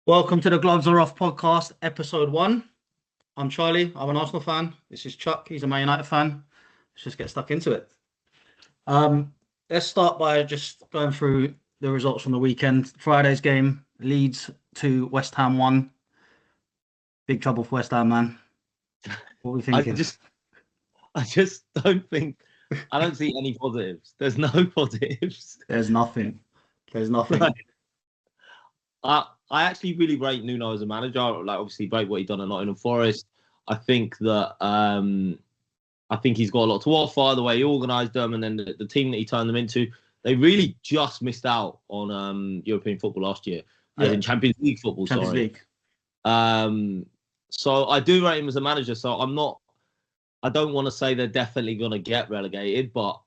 Welcome to the Gloves Are Off podcast, episode 1. I'm Charlie. I'm an Arsenal fan. This is Chuck. He's a Man United fan. Let's just get stuck into it. Let's start by just going through the results from the weekend. Friday's game, Leeds 2, West Ham 1. Big trouble for West Ham, man. What are we I thinking? just don't think. I don't see any positives. There's no positives. There's nothing. I actually really rate Nuno as a manager. Like, obviously, rate what he done at Nottingham Forest. I think that I think he's got a lot to offer. The way he organised them, and then the team that he turned them into, they really just missed out on European football last year, as in Champions League football. Champions League. So I do rate him as a manager. So I don't want to say they're definitely going to get relegated, but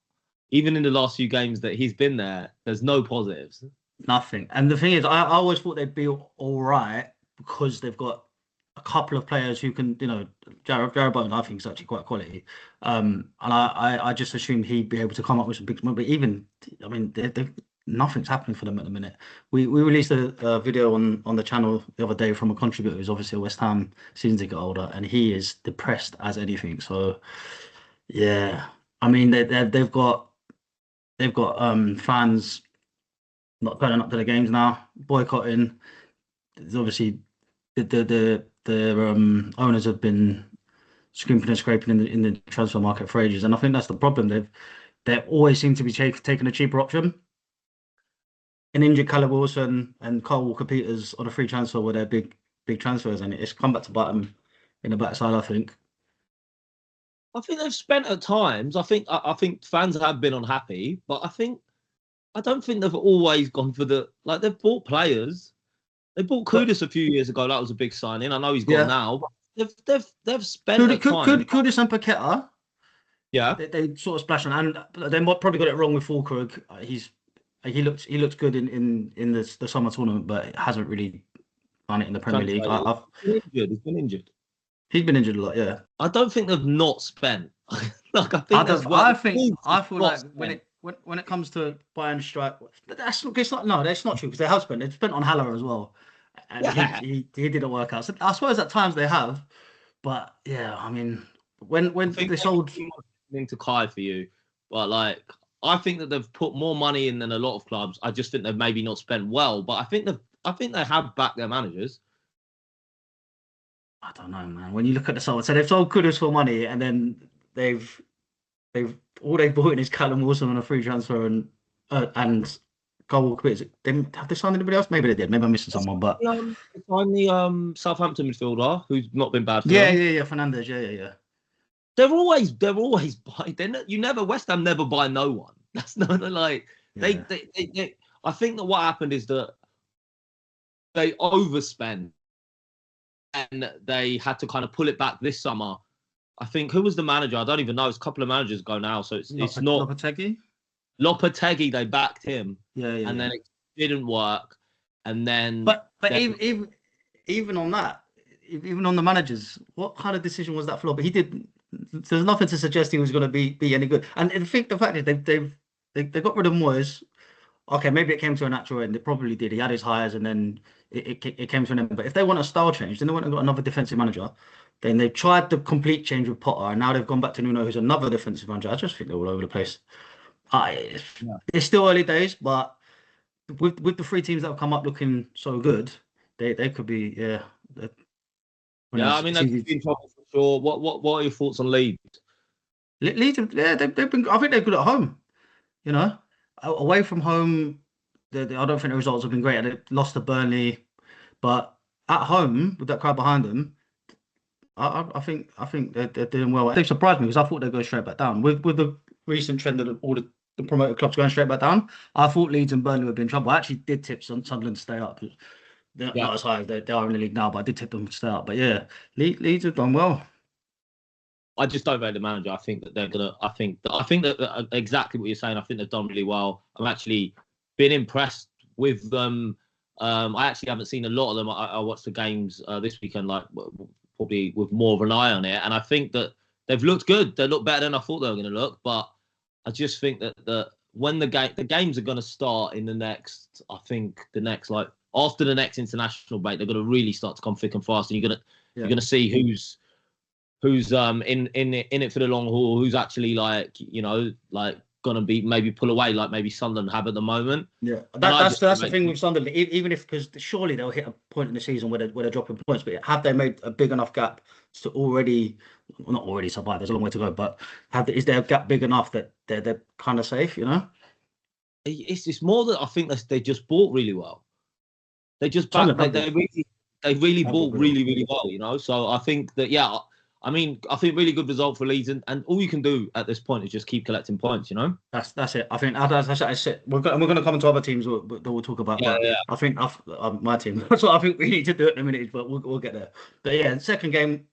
even in the last few games that he's been there, there's no positives. Nothing. And the thing is, I always thought they'd be all right because they've got a couple of players who can, Jared Bowen, I think, is actually quite quality. And I just assumed he'd be able to come up with some big, but even, I mean, nothing's happening for them at the minute. We released a video on the channel the other day from a contributor who's obviously a West Ham season ticket holder, and he is depressed as anything. So, yeah, I mean, they've got fans not turning up to the games now, boycotting. There's obviously the owners have been scrimping and scraping in the transfer market for ages, and I think that's the problem. They always seem to be taking a cheaper option. An injured Callum Wilson and Carl Walker-Peters on a free transfer were their big transfers, and it's come back to bite them in the backside, I think. I think they've spent at times. I think fans have been unhappy, but I don't think they've always gone for they've bought players. They bought Kudus a few years ago. That was a big signing. I know he's gone now, but they've spent at times. Kudus and Paqueta. Yeah, they sort of splashed on, and they probably got it wrong with Fulkrug. He looks good in the summer tournament, but hasn't really done it in the Premier League. He's been injured. He's been injured a lot. Yeah, I don't think they've not spent. I feel like when it comes to buying strike, that's not true because they have spent. They've spent on Haller as well, and he didn't work out. So I suppose at times they have, but yeah, I mean, when they sold into Kai for you, but I think that they've put more money in than a lot of clubs. I just think they've maybe not spent well, but I think they have backed their managers. I don't know, man. When you look at the side, so they've sold Kudus for money, and then they've bought in is Callum Wilson on a free transfer and Carl Walker-Peters. Have they signed anybody else? Maybe they did. Maybe I'm missing someone. But find the Southampton midfielder who's not been bad. For them. Fernandes. Yeah. They're always buying. West Ham never buy no one. That's not they. I think that what happened is that they overspent and they had to kind of pull it back this summer. I think who was the manager? I don't even know. It's a couple of managers ago now, so it's not Lopetegui. They backed him, and then it didn't work, and then. But even on that, even on the managers, what kind of decision was that for? But he did. There's nothing to suggest he was going to be any good. And I think the fact is they got rid of Moyes. Okay, maybe it came to a natural end. It probably did. He had his hires, and then it came to an end. But if they want a style change, then they went and got another defensive manager. Then they've tried the complete change with Potter, and now they've gone back to Nuno, who's another defensive manager. I just think they're all over the place. It's still early days, but with the 3 teams that have come up looking so good, they could be I mean, they've been in trouble for sure. What are your thoughts on Leeds? Leeds, they've been. I think they're good at home. Away from home, I don't think the results have been great. They lost to Burnley, but at home with that crowd behind them, I think they're doing well. They've surprised me because I thought they'd go straight back down. With the recent trend of all the promoted clubs going straight back down, I thought Leeds and Burnley would be in trouble. I actually did tip Sunderland to stay up. They're not as high as they are in the league now, but I did tip them to stay up. But yeah, Leeds have done well. I just don't rate the manager. I think that they're gonna. I think that exactly what you're saying. I think they've done really well. I'm actually been impressed with them. I actually haven't seen a lot of them. I watched the games this weekend, probably with more of an eye on it, and I think that they've looked good. They look better than I thought they were going to look. But I just think that when the games are going to start in the next after the next international break, they're going to really start to come thick and fast, and you're gonna see who's in it for the long haul, who's actually like gonna be maybe pull away like maybe Sunderland have at the moment. Yeah, that's the thing with Sunderland. Even if, because surely they'll hit a point in the season where they're dropping points, but have they made a big enough gap to not already survive? There's a long way to go, but is there a gap big enough that they're kind of safe? It's more that I think they just bought really well. They just they really bought really well. So I think that I think really good result for Leeds, and all you can do at this point is just keep collecting points. That's it. I think that's it. We're going to come into other teams that we'll talk about. Yeah, but I think my team. That's what I think we need to do at the minute. But we'll get there. But yeah, the second game,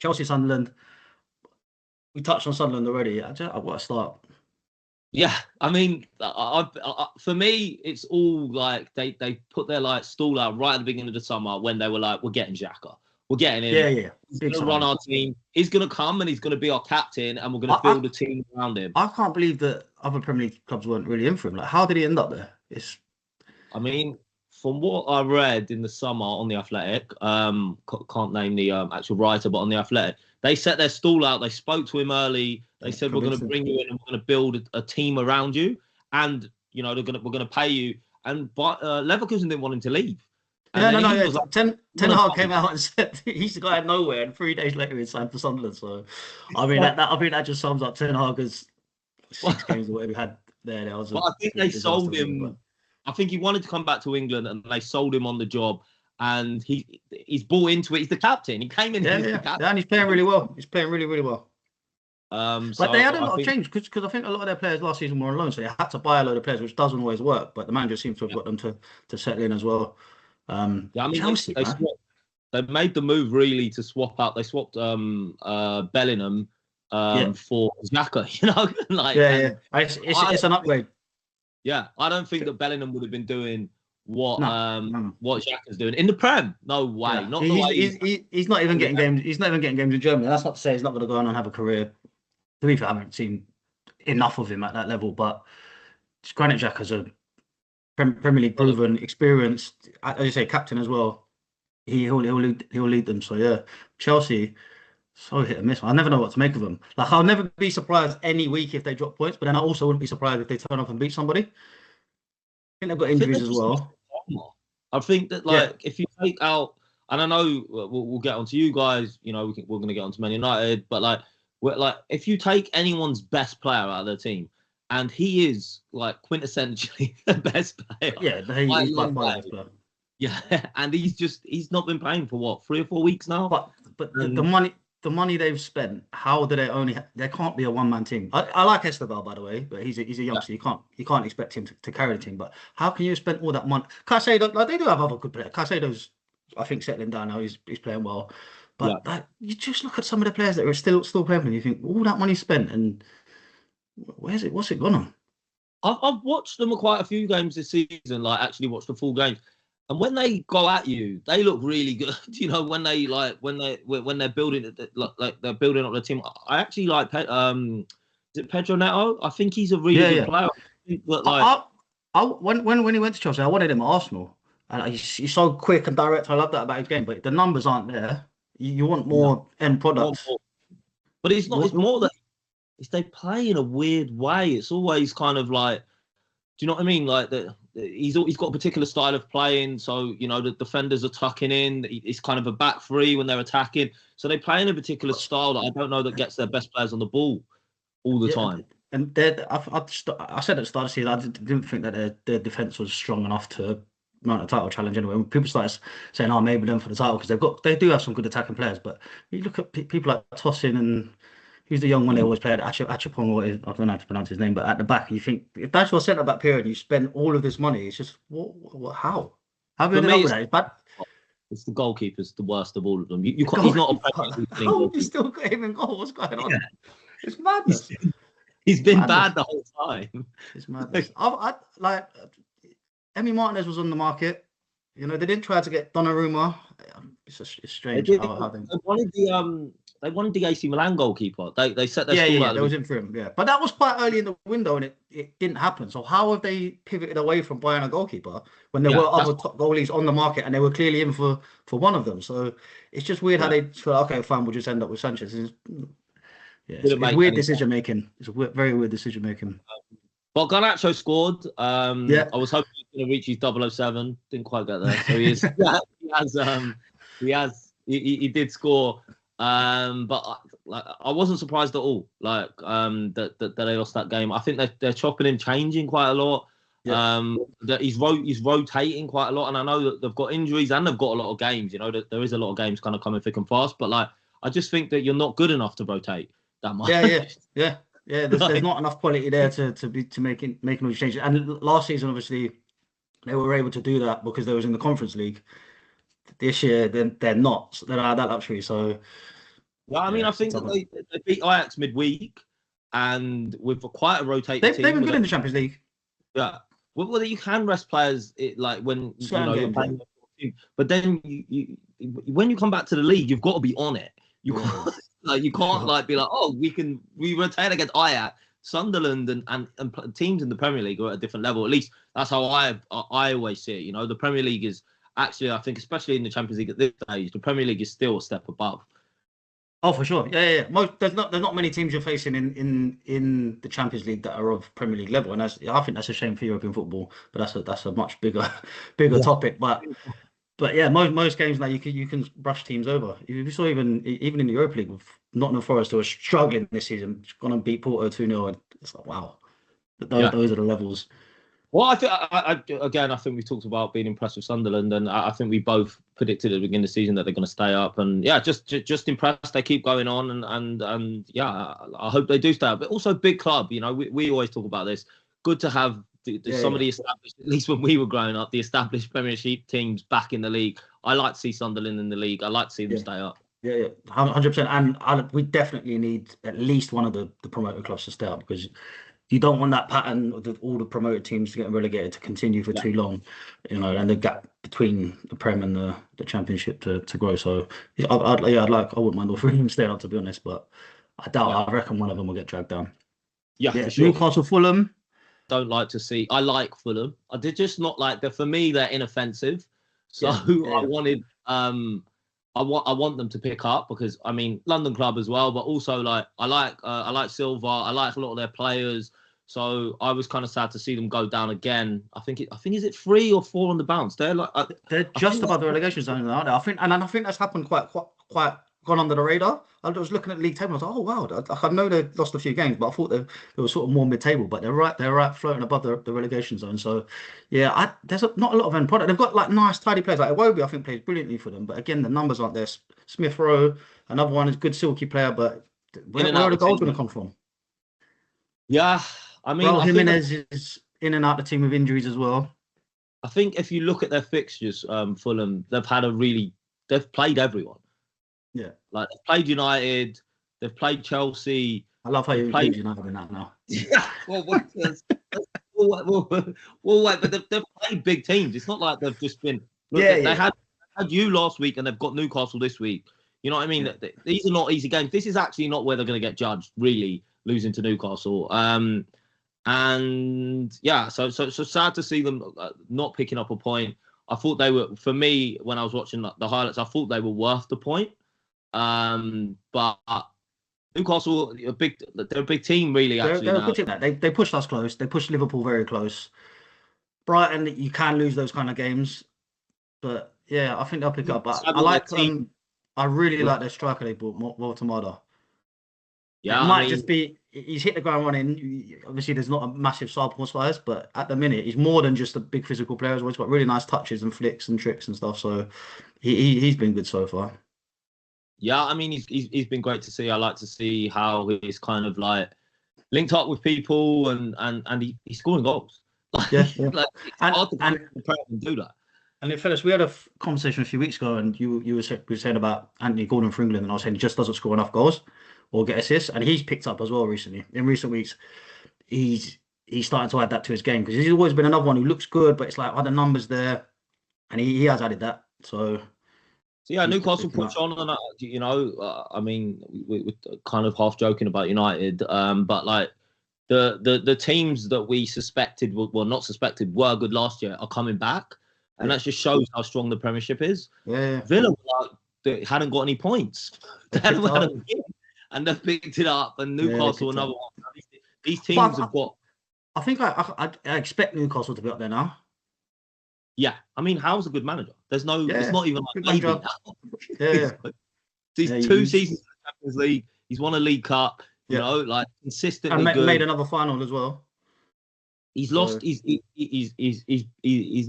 Chelsea Sunderland. We touched on Sunderland already. I've got to start. Yeah, I mean, for me, it's all like they put their stall out right at the beginning of the summer when they were like, we're getting Xhaka. We're getting him. Yeah. He's going to run our team. He's going to come and he's going to be our captain, and we're going to build a team around him. I can't believe that other Premier League clubs weren't really in for him. Like, how did he end up there? I mean, from what I read in the summer on The Athletic, can't name the actual writer, but on The Athletic, they set their stall out. They spoke to him early. They said, we're going to bring you in and we're going to build a team around you. And, we're going to pay you. And Leverkusen didn't want him to leave. No. Ten Hag came out and said he's the guy out of nowhere, and 3 days later he signed for Sunderland. So, I mean, that just sums up Ten Hag's 6 games or whatever he had there. But I think they sold him. I think he wanted to come back to England, and they sold him on the job. And he's bought into it. He's the captain. He came in. And he's playing really well. He's playing really well. But they had a lot of change because I think a lot of their players last season were on loan, so they had to buy a load of players, which doesn't always work. But the manager seems to have got them to settle in as well. Chelsea, they made the move really to swap out. They swapped Bellingham for Xhaka. It's an upgrade. Yeah, I don't think that Bellingham would have been doing what Xhaka's doing in the Prem. No way. Yeah. He's not even getting games. He's not even getting games in Germany. That's not to say he's not going to go on and have a career. To be fair, I haven't seen enough of him at that level, but Granit Xhaka's a Premier League proven, experienced, as you say, captain as well. He'll lead them. So yeah, Chelsea, so hit and miss. I never know what to make of them. Like, I'll never be surprised any week if they drop points, but then I also wouldn't be surprised if they turn up and beat somebody. I think they've got injuries as well. I think that if you take out, and I know we'll get onto you guys. We're going to get onto Man United, but if you take anyone's best player out of their team, and he is quintessentially the best player. Yeah, he's by far the best player. Yeah, and he's not been playing for 3 or 4 weeks now. But the money they've spent, how do they can't be a one-man team. I like Esteval, by the way, but he's a youngster. You can't expect him to carry the team. But how can you spend all that money? Caicedo, they do have other good players. Caicedo's, I think, settling down now. He's playing well. But you just look at some of the players that are still playing, and you think all that money spent, and what's it gone on? I've watched them quite a few games this season. Actually watched the full games. And when they go at you, they look really good. When they're building they're building up the team. I actually like is it Pedro Neto? I think he's a really good player. When he went to Chelsea, I wanted him at Arsenal, and he's so quick and direct. I love that about his game, but the numbers aren't there. You want more end products. But it's not. It's more that they play in a weird way. It's always kind of like, do you know what I mean? He's got a particular style of playing, so the defenders are tucking in. It's kind of a back three when they're attacking. So they play in a particular style that I don't know that gets their best players on the ball all the time. And I said at the start of the season, I didn't think that their defense was strong enough to mount a title challenge anyway. When people started saying, "Oh, maybe them for the title," because they do have some good attacking players, but you look at people like Tosin and. Who's the young one they always play at Achapong, I don't know how to pronounce his name, but at the back, you think if that's your centre-back period, you spend all of this money, it's just, how? How have you ended up with that? It's bad. It's the goalkeeper's the worst of all of them. He's not a Premier League thing. How have you still got him in goal? What's going on? Yeah. It's madness. He's been bad the whole time. It's madness. Emi Martinez was on the market. They didn't try to get Donnarumma. It's strange. They wanted they wanted the AC Milan goalkeeper. They set their stall out. That was in for him. Yeah, but that was quite early in the window, and it didn't happen. So how have they pivoted away from buying a goalkeeper when there were other top goalies on the market, and they were clearly in for one of them? So it's just weird how they feel. Okay, fine, we'll just end up with Sanchez. It's weird decision making. It's very weird decision making. But Garnacho scored. I was hoping he was going to reach his 007. Didn't quite get there. So he did score. But I wasn't surprised at all. That they lost that game. I think they're chopping and changing quite a lot. That he's rotating quite a lot, and I know that they've got injuries and they've got a lot of games. You know, that there is a lot of games kind of coming thick and fast. But I just think that you're not good enough to rotate that much. Yeah. There's not enough quality there to making all these changes. And last season, obviously, they were able to do that because they was in the Conference League. This year, they're not. They don't have that luxury. So, I think that they beat Ajax midweek, and with quite a rotating team. They've been good in the Champions League. Yeah, well, you can rest players when you're playing. But then when you come back to the league, you've got to be on it. You can't be like, oh, we rotate against Ajax, Sunderland, and teams in the Premier League are at a different level. At least that's how I always see it. You know, the Premier League is actually, I think, especially in the Champions League at this stage, the Premier League is still a step above. Oh, for sure. Yeah. There's not many teams you're facing in the Champions League that are of Premier League level, and I think that's a shame for European football. But that's a much bigger topic. But yeah, most games now you can brush teams over. You saw even in the Europa League with Nottingham Forest, who are struggling this season, gone and beat Porto 2-0, and it's like, wow, those are the levels. Well, I think we talked about being impressed with Sunderland, and I think we both predicted at the beginning of the season that they're going to stay up, and just impressed. They keep going on, and I hope they do stay up. But also, big club. You know, we always talk about this. Good to have some of the established, at least when we were growing up, the established Premiership teams back in the league. I like to see Sunderland in the league. I like to see them stay up. Yeah, 100%. And we definitely need at least one of the promoted clubs to stay up, because you don't want that pattern of all the promoted teams to get relegated to continue for too long, you know, and the gap between the Prem and the Championship to grow. So I wouldn't mind all three of them staying up, to be honest, but I doubt. I reckon one of them will get dragged down. Yeah, for sure. Newcastle, Fulham. Don't like to see. I like Fulham. I did just not like that. For me, they're inoffensive. So I wanted. I want them to pick up, because I mean, London club as well, but also I like Silva. I like a lot of their players. So I was kind of sad to see them go down again. I think is it 3 or 4 on the bounce? They're just above the relegation zone, aren't they? I think that's happened quite gone under the radar. I was looking at the league table. I was like, oh wow, I know they lost a few games, but I thought they were sort of more mid-table. But they're right floating above the relegation zone. So yeah, there's not a lot of end product. They've got nice tidy players. Like Iwobi, I think, plays brilliantly for them. But again, the numbers aren't there. Smith Rowe, another one, is good silky player, but where are the goals going to come from? Yeah, I mean, Jimenez is in and out the team with injuries as well. I think if you look at their fixtures, Fulham, they've played everyone. Yeah, they've played United, they've played Chelsea. I love how you include United in that now. Yeah, but they've played big teams. It's not like they've just been. They had you last week, and they've got Newcastle this week. You know what I mean? Yeah. These are not easy games. This is actually not where they're going to get judged, really, losing to Newcastle. And yeah, so sad to see them not picking up a point. I thought they were, for me, when I was watching the highlights, I thought they were worth the point. But Newcastle, they're a big team, really. They're a good team. They pushed us close. They pushed Liverpool very close. Brighton, you can lose those kind of games, but yeah, I think they'll pick up. But I really like their striker they bought, Walter Marder. Yeah, it might just be he's hit the ground running. Obviously, there's not a massive sample size, but at the minute, he's more than just a big physical player. He's got really nice touches and flicks and tricks and stuff. So he's been good so far. Yeah, I mean, he's been great to see. I like to see how he's kind of linked up with people and he's scoring goals. Yeah. It's hard to do that. And fellas, we had a conversation a few weeks ago, and you were saying about Anthony Gordon for England, and I was saying he just doesn't score enough goals or get assists, and he's picked up as well recently. In recent weeks, he's starting to add that to his game, because he's always been another one who looks good, but it's like, are the numbers there? And he has added that. So So yeah, He's just Newcastle picking push up. on, and I mean, we're kind of half joking about United, but like the teams that we suspected, well, not suspected, were good last year are coming back, and Yeah, that just shows how strong the Premiership is. yeah. Villa like, they hadn't got any points, They they hadn't picked had a up. win, and they've picked it up, and Yeah, they Newcastle picked another up. one. These But teams have got. I think I expect Newcastle to be up there now. Yeah, I mean, Howe's a good manager. There's no, it's Yeah, not even good like maybe manager. now. Yeah, These yeah. two seasons in the Champions League, he's won a League Cup, Yeah, like and consistently made good. another final as well. He's So lost. He's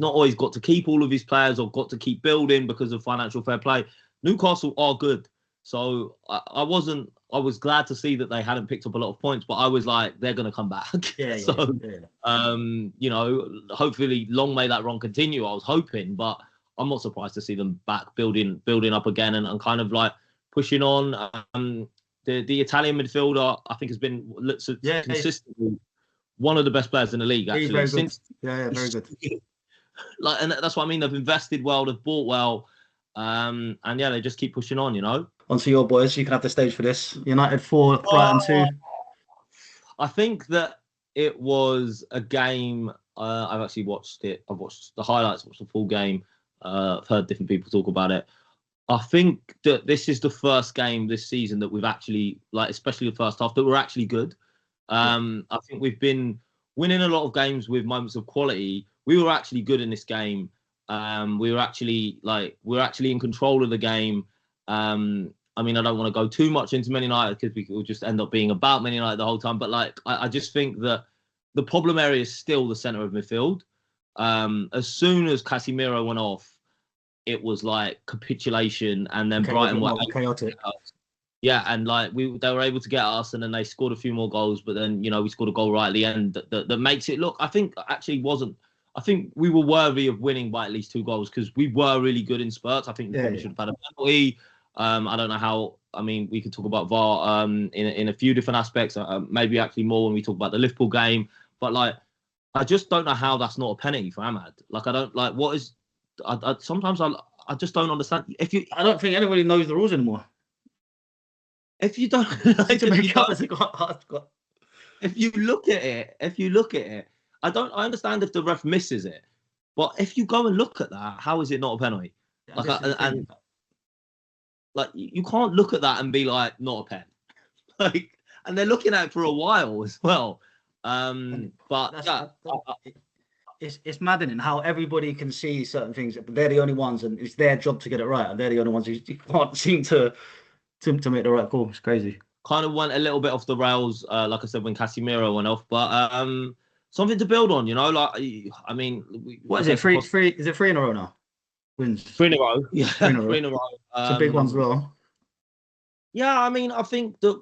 not always got to keep all of his players or got to keep building because of financial fair play. Newcastle are good, so I wasn't. I was glad to see that they hadn't picked up a lot of points, but I was like, they're going to come back. yeah, So, yeah. hopefully, long may that run continue. I was hoping, but I'm not surprised to see them back building up again and kind of like pushing on. The Italian midfielder, I think, has been Yeah, consistently one of the best players in the league, he's actually. very good. Since Yeah, very good. like, and that's what I mean. They've invested well, they've bought well, and yeah, they just keep pushing on. On to your boys. You can have the stage for this. United 4, Brighton 2. I think that it was a game. I've actually watched it. I've watched the highlights, watched the full game. I've heard different people talk about it. I think that this is the first game this season that we've actually, like, especially the first half, that we're actually good. I think we've been winning a lot of games with moments of quality. We were actually good in this game. We were actually in control of the game. I mean, I don't want to go too much into Man United because we will just end up being about Man United the whole time. But like, I just think that the problem area is still the centre of midfield. As soon as Casemiro went off, it was like capitulation, and then Brighton were chaotic. Yeah, and like they were able to get us, and then they scored a few more goals. But then we scored a goal right at the end that makes it look. I think actually wasn't. I think we were worthy of winning by at least 2 goals because we were really good in spurts. I think we probably should have had a penalty. I don't know how. I mean, we could talk about VAR in a few different aspects. Maybe actually more when we talk about the Liverpool game. But like, I just don't know how that's not a penalty for Ahmad. Like, I don't like what is. Sometimes I just don't understand. I don't think anybody knows the rules anymore. If you don't, if you look at it, I understand if the ref misses it, but if you go and look at that, how is it not a penalty? Like, you can't look at that and be like, not a pen. Like, and they're looking at it for a while as well. But it's maddening how everybody can see certain things, but they're the only ones, and it's their job to get it right, and they're the only ones who can't seem to make the right call. It's crazy. Kind of went a little bit off the rails, like I said, when Casemiro went off, but something to build on, Like, I mean, what is it? Three? Is it 3 in a row now? Wins 3 in a row. Yeah, 3 in a row. It's a big one as well. Yeah, I mean, I think that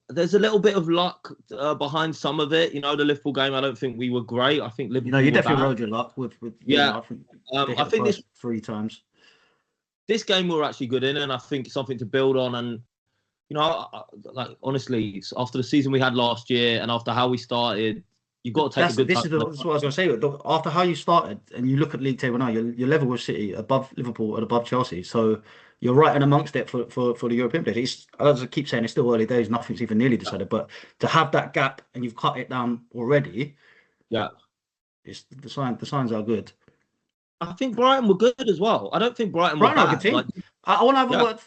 there's a little bit of luck behind some of it. The Liverpool game, I don't think we were great. I think Liverpool. You definitely rode your luck with yeah. I think this 3 times. This game we were actually good in, and I think it's something to build on. And like, honestly, after the season we had last year, and after how we started, you've got to take a good. This is what I was going to say. After how you started, and you look at league table now, your level with City above Liverpool and above Chelsea, so you're right in amongst it for the European place. As I keep saying, it's still early days. Nothing's even nearly decided. But to have that gap and you've cut it down already, it's the signs are good. I think Brighton were good as well. I don't think Brighton were bad. A good team. I want to have a word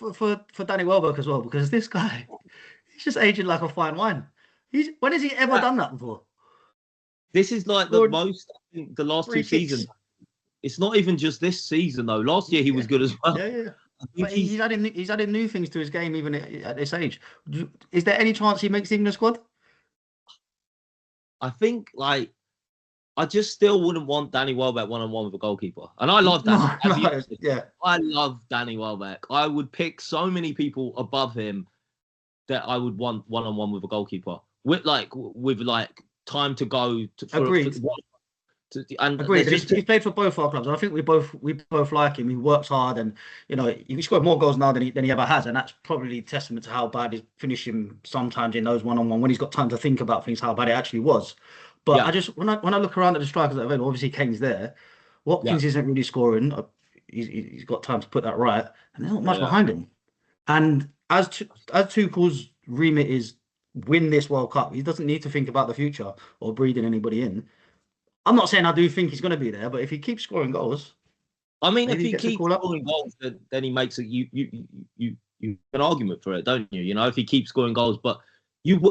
for Danny Welbeck as well, because this guy, he's just aging like a fine wine. When has he ever done that before? This is like the most. I think the last 2 seasons. It's not even just this season though. Last year he was good as well. Yeah. But he's adding new things to his game even at this age. Is there any chance he makes even the squad? I think I just still wouldn't want Danny Welbeck one-on-one with a goalkeeper. And I love that. I love Danny Welbeck. I would pick so many people above him that I would want one-on-one with a goalkeeper. With time to go. Agreed. Agreed. He's played for both our clubs, and I think we both like him. He works hard, and he scored more goals now than he ever has, and that's probably testament to how bad he's finishing sometimes in those one-on-one when he's got time to think about things, how bad it actually was. But I just when I look around at the strikers that are available, obviously Kane's there. Watkins isn't really scoring. he's got time to put that right, and there's not much Yeah. behind him. And as Tuchel's remit is win this World Cup, he doesn't need to think about the future or breathing anybody in. I'm not saying I do think he's going to be there, but if he keeps scoring goals, I mean, if maybe he gets a keeps call up. scoring goals, then he makes it. You an argument for it, don't you? You know, if he keeps scoring goals, but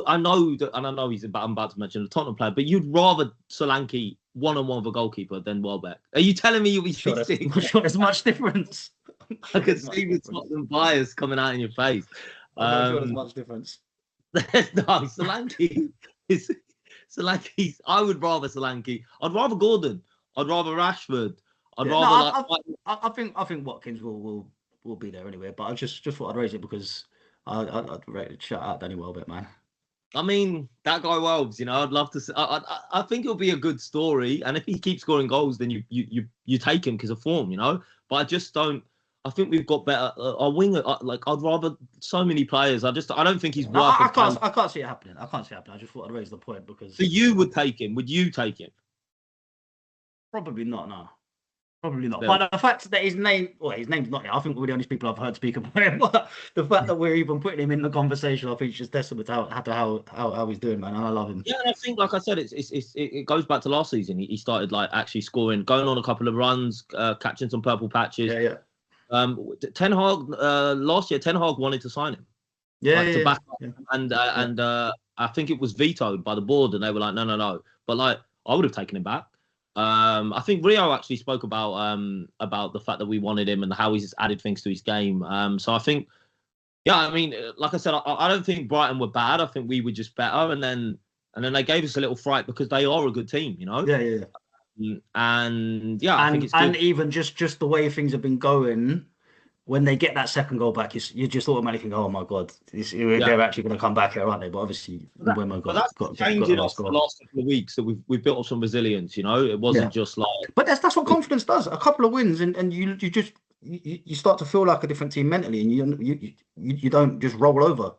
I know that, and I know I'm about to mention the Tottenham player, but you'd rather Solanke one-on-one with a goalkeeper than Welbeck. Are you telling me you'll be Sure, fixing? I'm sure there's much difference. I can see the Tottenham bias coming out in your face. I'm not sure there's much difference. No, Solanke is Solanke's. I would rather Solanke. I'd rather Gordon. I'd rather Rashford. I'd rather I think Watkins will be there anyway. But I just thought I'd raise it because I'd shout out Danny Welbeck, man. I mean, that guy Welbs, you know, I'd love to see. I think it'll be a good story, and if he keeps scoring goals, then you take him because of form, you know. But I just don't. I think we've got better. Our winger, like I'd rather so many players. I don't think he's worth. I can't see it happening. I can't see it happening. I just thought I'd raise the point because. So you would take him? Would you take him? Probably not. No. Probably not. But the fact that his name's not here. I think we're the only people I've heard speak about him. But the fact that we're even putting him in the conversation, I think, is just testament to how he's doing, man. And I love him. Yeah, and I think, like I said, it goes back to last season. He started like actually scoring, going on a couple of runs, catching some purple patches. Yeah. Ten Hag last year, Ten Hag wanted to sign him. To back up. And I think it was vetoed by the board, and they were like, no. But like, I would have taken him back. I think Rio actually spoke about the fact that we wanted him and how he's added things to his game. So I think, yeah, I mean, like I said, I don't think Brighton were bad. I think we were just better, and then they gave us a little fright because they are a good team, you know. Yeah. And yeah, I think it's good. And even just the way things have been going, when they get that second goal back, you just automatically think, oh my god, they're actually going to come back here, aren't they? But obviously, that's changing the last couple of weeks that we've built up some resilience. You know, it wasn't just like. But that's what confidence does. A couple of wins, and you start to feel like a different team mentally, and you don't just roll over.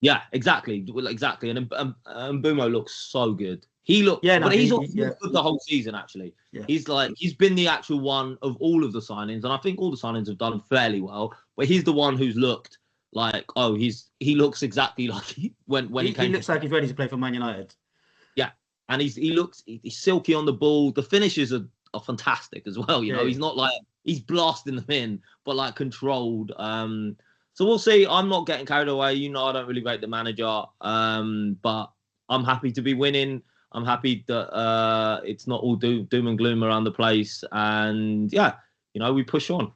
Yeah, exactly. And Mbumo looks so good. He looked, but he's also good the whole season. Actually, he's been the actual one of all of the signings, and I think all the signings have done fairly well. But he's the one who's looked like, he looks exactly like when he came. He looks like he's ready to play for Man United. Yeah, and he's silky on the ball. The finishes are fantastic as well. You know, he's not like he's blasting them in, but like controlled. So we'll see. I'm not getting carried away. You know, I don't really rate the manager, but I'm happy to be winning. I'm happy that it's not all doom and gloom around the place. And yeah, you know, we push on.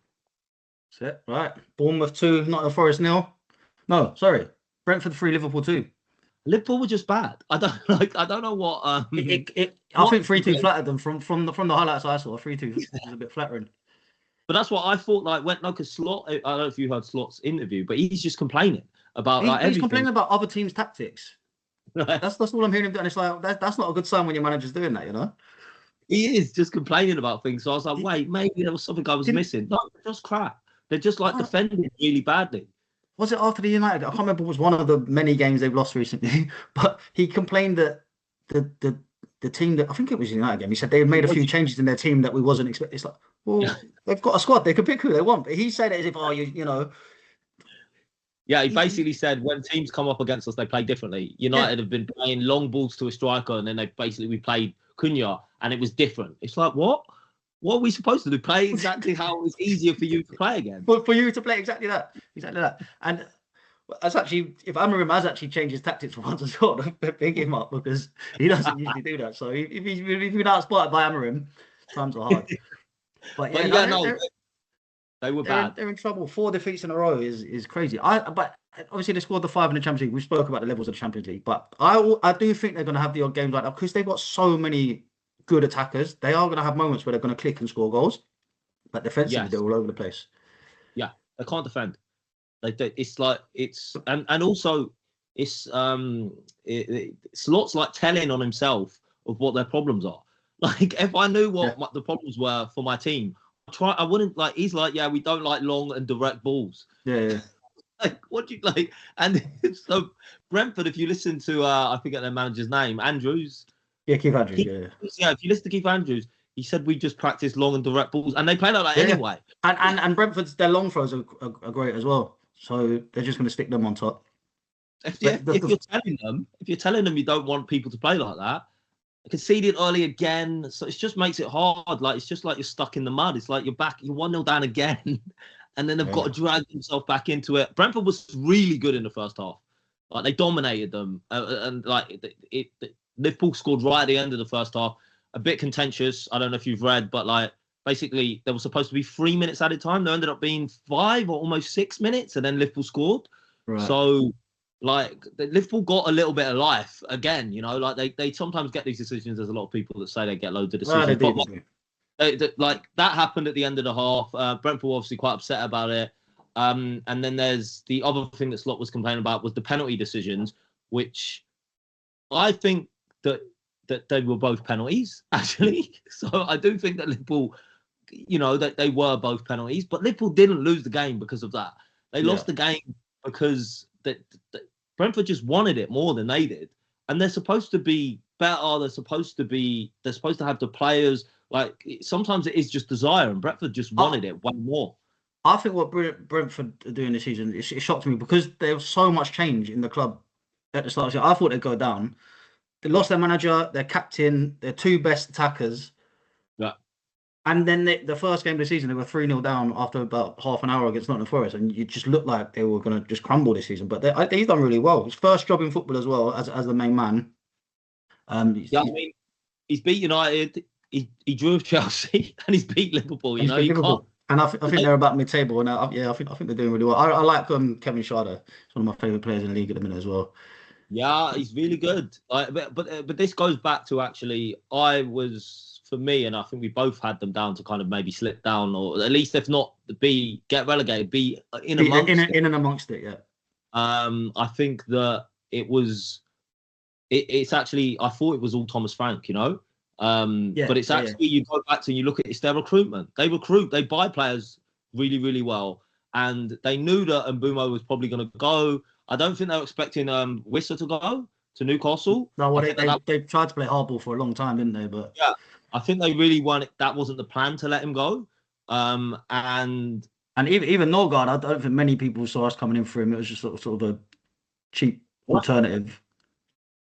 That's it. Right. Bournemouth 2, Nottingham Forest 0. No, sorry. Brentford 3, Liverpool 2. Liverpool were just bad. I don't know what. I think 3-2 flattered them from the highlights I saw. 3-2 was a bit flattering. But that's what I thought. Because Slot. I don't know if you heard Slot's interview, but he's just complaining about everything. He's complaining about other teams' tactics. That's all I'm hearing him do. And it's like that's not a good sign when your manager's doing that, you know. He is just complaining about things. So I was like, wait, maybe there was something I was missing. No, just crap. They're just like defending really badly. Was it after the United? I can't remember. It was one of the many games they've lost recently. But he complained that the team that I think it was the United game. He said they made a few changes in their team that we wasn't expecting. It's like, well, they've got a squad. They can pick who they want. But he said it as if, you know. Yeah, he basically said when teams come up against us, they play differently. United have been playing long balls to a striker, and then we played Cunha, and it was different. It's like, what? What are we supposed to do? Play exactly how it was easier for you to play again. For you to play exactly that. And that's actually, if Amorim has actually changed his tactics for once as well, pick him up because he doesn't usually do that. So if you're not spotted by Amorim, times are hard. But they were bad. They're in trouble. 4 defeats in a row is crazy. But obviously they scored the 5 in the Champions League. We spoke about the levels of the Champions League, but I do think they're going to have the odd games like that because they've got so many good attackers. They are going to have moments where they're going to click and score goals, but defensively they're all over the place. Yeah, they can't defend. It's like and also it's Slot's like telling on himself of what their problems are. Like if I knew what the problems were for my team. I wouldn't like. He's like, we don't like long and direct balls. Yeah. Like, what do you like? And so Brentford, if you listen to, I forget their manager's name, Andrews. Yeah, Keith Andrews. Yeah, if you listen to Keith Andrews, He said we just practice long and direct balls, and they play like that Yeah. anyway. And Brentford's their long throws are great as well. So they're just going to stick them on top. If you're telling them you don't want people to play like that, conceded early again, so it just makes it hard. Like it's just like you're stuck in the mud. It's like you're 1-0 down again, and then they've got to drag themselves back into it. Brentford was really good in the first half. Like they dominated them, and like Liverpool scored right at the end of the first half. A bit contentious. I don't know if you've read, but like basically there was supposed to be 3 minutes added time. There ended up being 5 or almost 6 minutes, and then Liverpool scored. Right. So. Like Liverpool got a little bit of life again, you know. Like they sometimes get these decisions. There's a lot of people that say they get loads of decisions, like that happened at the end of the half. Brentford were obviously quite upset about it. And then there's the other thing that Slot was complaining about was the penalty decisions, which I think that they were both penalties actually. So I do think that Liverpool, you know, that they were both penalties, but Liverpool didn't lose the game because of that. They lost the game because that Brentford just wanted it more than they did, and they're supposed to be better. They're supposed to have the players. Like sometimes it is just desire, and Brentford just wanted it way more. I think what Brentford are doing this season, it shocked me because there was so much change in the club at the start of the season. I thought they'd go down. They lost their manager, their captain, their 2 best attackers. Yeah. And then the first game of the season, they were 3-0 down after about half an hour against Nottingham Forest, and you just looked like they were going to just crumble this season. But he's done really well. His first job in football as well as the main man. I mean, he's beat United. He drew with Chelsea, and he's beat Liverpool. You know, you can't. And I think they're about mid-table, and I think they're doing really well. I like Kevin Schade. He's one of my favourite players in the league at the minute as well. Yeah, he's really good. But this goes back to actually, for me, and I think we both had them down to kind of maybe slip down, or at least if not get relegated, be in and amongst it. Yeah. I think that it's actually, I thought it was all Thomas Frank, you know. But it's actually you go back to and you look at it's their recruitment. They buy players really, really well, and they knew that Mbeumo was probably going to go. I don't think they were expecting Wissa to go to Newcastle. No, well, they tried to play hardball for a long time, didn't they? But yeah, I think they really wanted. That wasn't the plan to let him go. And even Norgard, I don't think many people saw us coming in for him. It was just sort of a cheap alternative.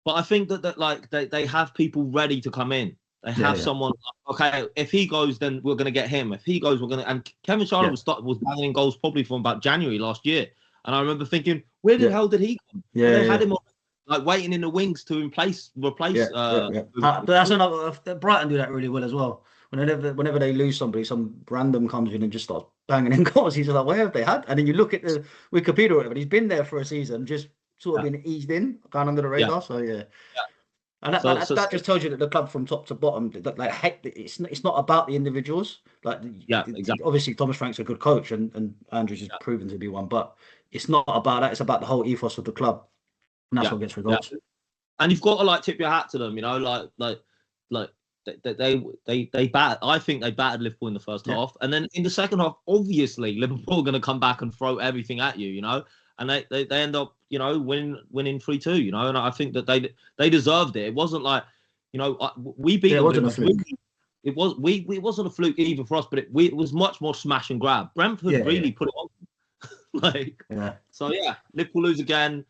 But I think that like they have people ready to come in. They have someone. Okay, if he goes, then we're going to get him. If he goes, we're going to. And Kevin Schade was banging goals probably from about January last year. And I remember thinking, where the hell did he come? Yeah, they had him on, like waiting in the wings to replace. But that's another. Brighton do that really well as well. Whenever they lose somebody, some random comes in and just starts banging in goals. He's like, where have they had? And then you look at the Wikipedia or whatever. He's been there for a season, just sort of been eased in, gone under the radar. So and that just tells you that the club from top to bottom, it's not about the individuals. Like exactly. Obviously, Thomas Frank's a good coach, and Andrews is proven to be one, but it's not about that. It's about the whole ethos of the club, and that's what gets results. Yeah. And you've got to like tip your hat to them, you know, like they bat. I think they battered Liverpool in the first half, and then in the second half, obviously Liverpool are going to come back and throw everything at you, you know, and they end up, you know, winning 3-2, you know, and I think that they deserved it. It wasn't like, you know, we beat them. It wasn't a fluke. It wasn't a fluke even for us, but it was much more smash and grab. Brentford really put it on. So Liverpool lose again.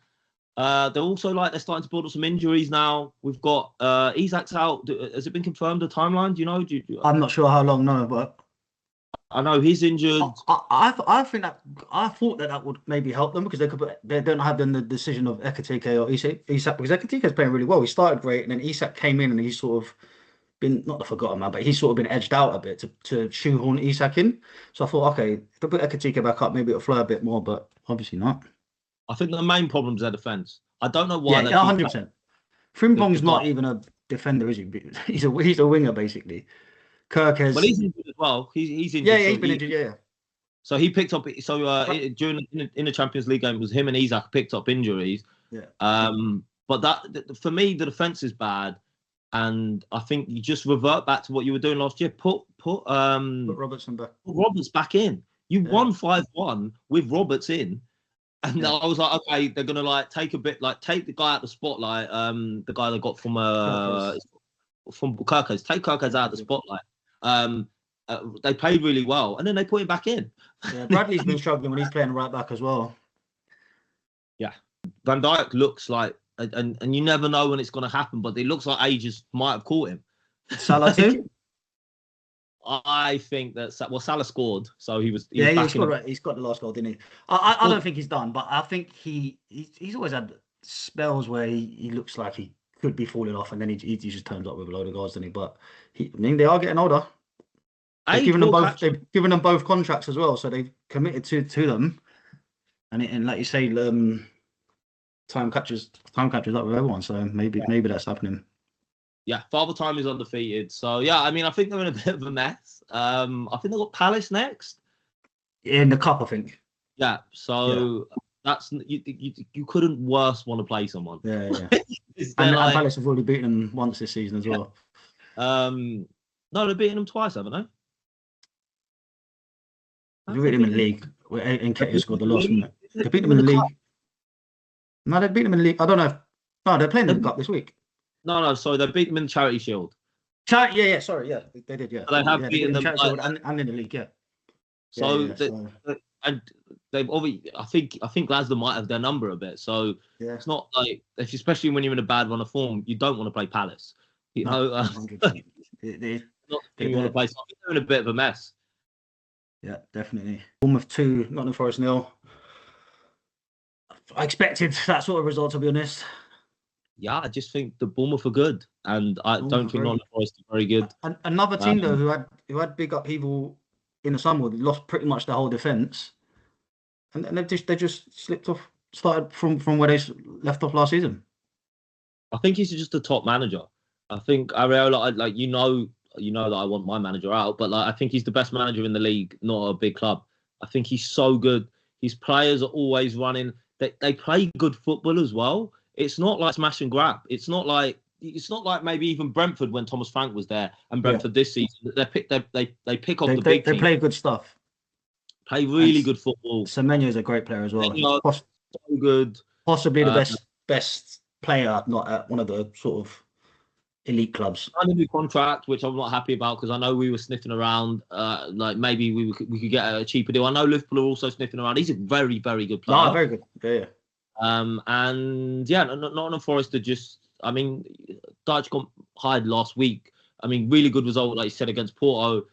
They're also they're starting to build up some injuries now. We've got Isak's out. Has it been confirmed the timeline? Do you know? I'm not sure how long, no, but I know he's injured. I thought that would maybe help them because they don't have the decision of Ekitike or Isak, because Ekitike's playing really well. He started great, and then Isak came in and he's sort of been not the forgotten man, but he's sort of been edged out a bit to shoehorn Isak in. So I thought, okay, if they put Ekitike back up, maybe it'll flow a bit more, but obviously not. I think the main problem is their defence. I don't know why. Yeah, 100%. Frimpong's not even a defender, is he? He's a winger basically. Kirk has. But he's injured as well. He's injured. Yeah, he's been injured. Yeah. So he picked up. During in the Champions League game, it was him and Isak picked up injuries. Yeah. But that for me, the defence is bad, and I think you just revert back to what you were doing last year. Put Robertson back. Put Roberts back in. You won 5-1 with Roberts in. And I was like, okay, they're gonna take a bit, take the guy out the spotlight. The guy they got from Kirkos. Take Kirkos out of the spotlight. They played really well, and then they put him back in. Yeah, Bradley's been struggling when he's playing right back as well. Yeah, Van Dijk looks like, and you never know when it's going to happen, but it looks like ages might have caught him. Salah too? I think that Salah scored, so he was. Yeah, Was he's got the last goal, didn't he? I don't think he's done, but I think he's always had spells where he looks like he could be falling off, and then he just turns up with a load of goals, doesn't he? But I mean, they are getting older. They've given them both contracts as well, so they've committed to them, and like you say, time catches up with everyone. So maybe that's happening. Yeah, Father Time is undefeated. So yeah, I mean, I think they're in a bit of a mess. I think they've got Palace next in the cup, I think. Yeah, so that's you couldn't worse want to play someone. Yeah. and Palace have already beaten them once this season as well. No, they've beaten them twice, haven't they? They beat them in the league. Nketiah scored the last minute. They beat them in the league. No, they beat them in the league. I don't know. No, they're playing in the cup this week. No, sorry, they beat them in the Charity Shield. Sorry, they did, yeah. So they have beaten them and in the league, yeah. So and they've obviously, I think Glasgow might have their number a bit. So it's not like, especially when you're in a bad run of form, you don't want to play Palace. You know, you want to play. So they're in a bit of a mess. Yeah, definitely. Bournemouth 2, Nottingham Forest 0. I expected that sort of result, to be honest. Yeah, I just think the Bournemouth are good, and I don't think Nottingham Forest are very good. And another team though who had big upheaval in the summer, lost pretty much their whole defence, and they just slipped off, started from where they left off last season. I think he's just a top manager. I think Areola, you know that I want my manager out, but I think he's the best manager in the league, not a big club. I think he's so good. His players are always running. They play good football as well. It's not like smash and grab. It's not like maybe even Brentford when Thomas Frank was there, and Brentford this season. They pick up the big team. They play good stuff. Play really good football. Semenyo is a great player as well. So good. Possibly the best player, not at one of the sort of elite clubs. On a new contract, which I'm not happy about, because I know we were sniffing around. Maybe we could get a cheaper deal. I know Liverpool are also sniffing around. He's a very, very good player. No, very good. Yeah. And yeah, Nottingham Forest are just. I mean, Dyche got hired last week. I mean, really good result, like you said, against Porto.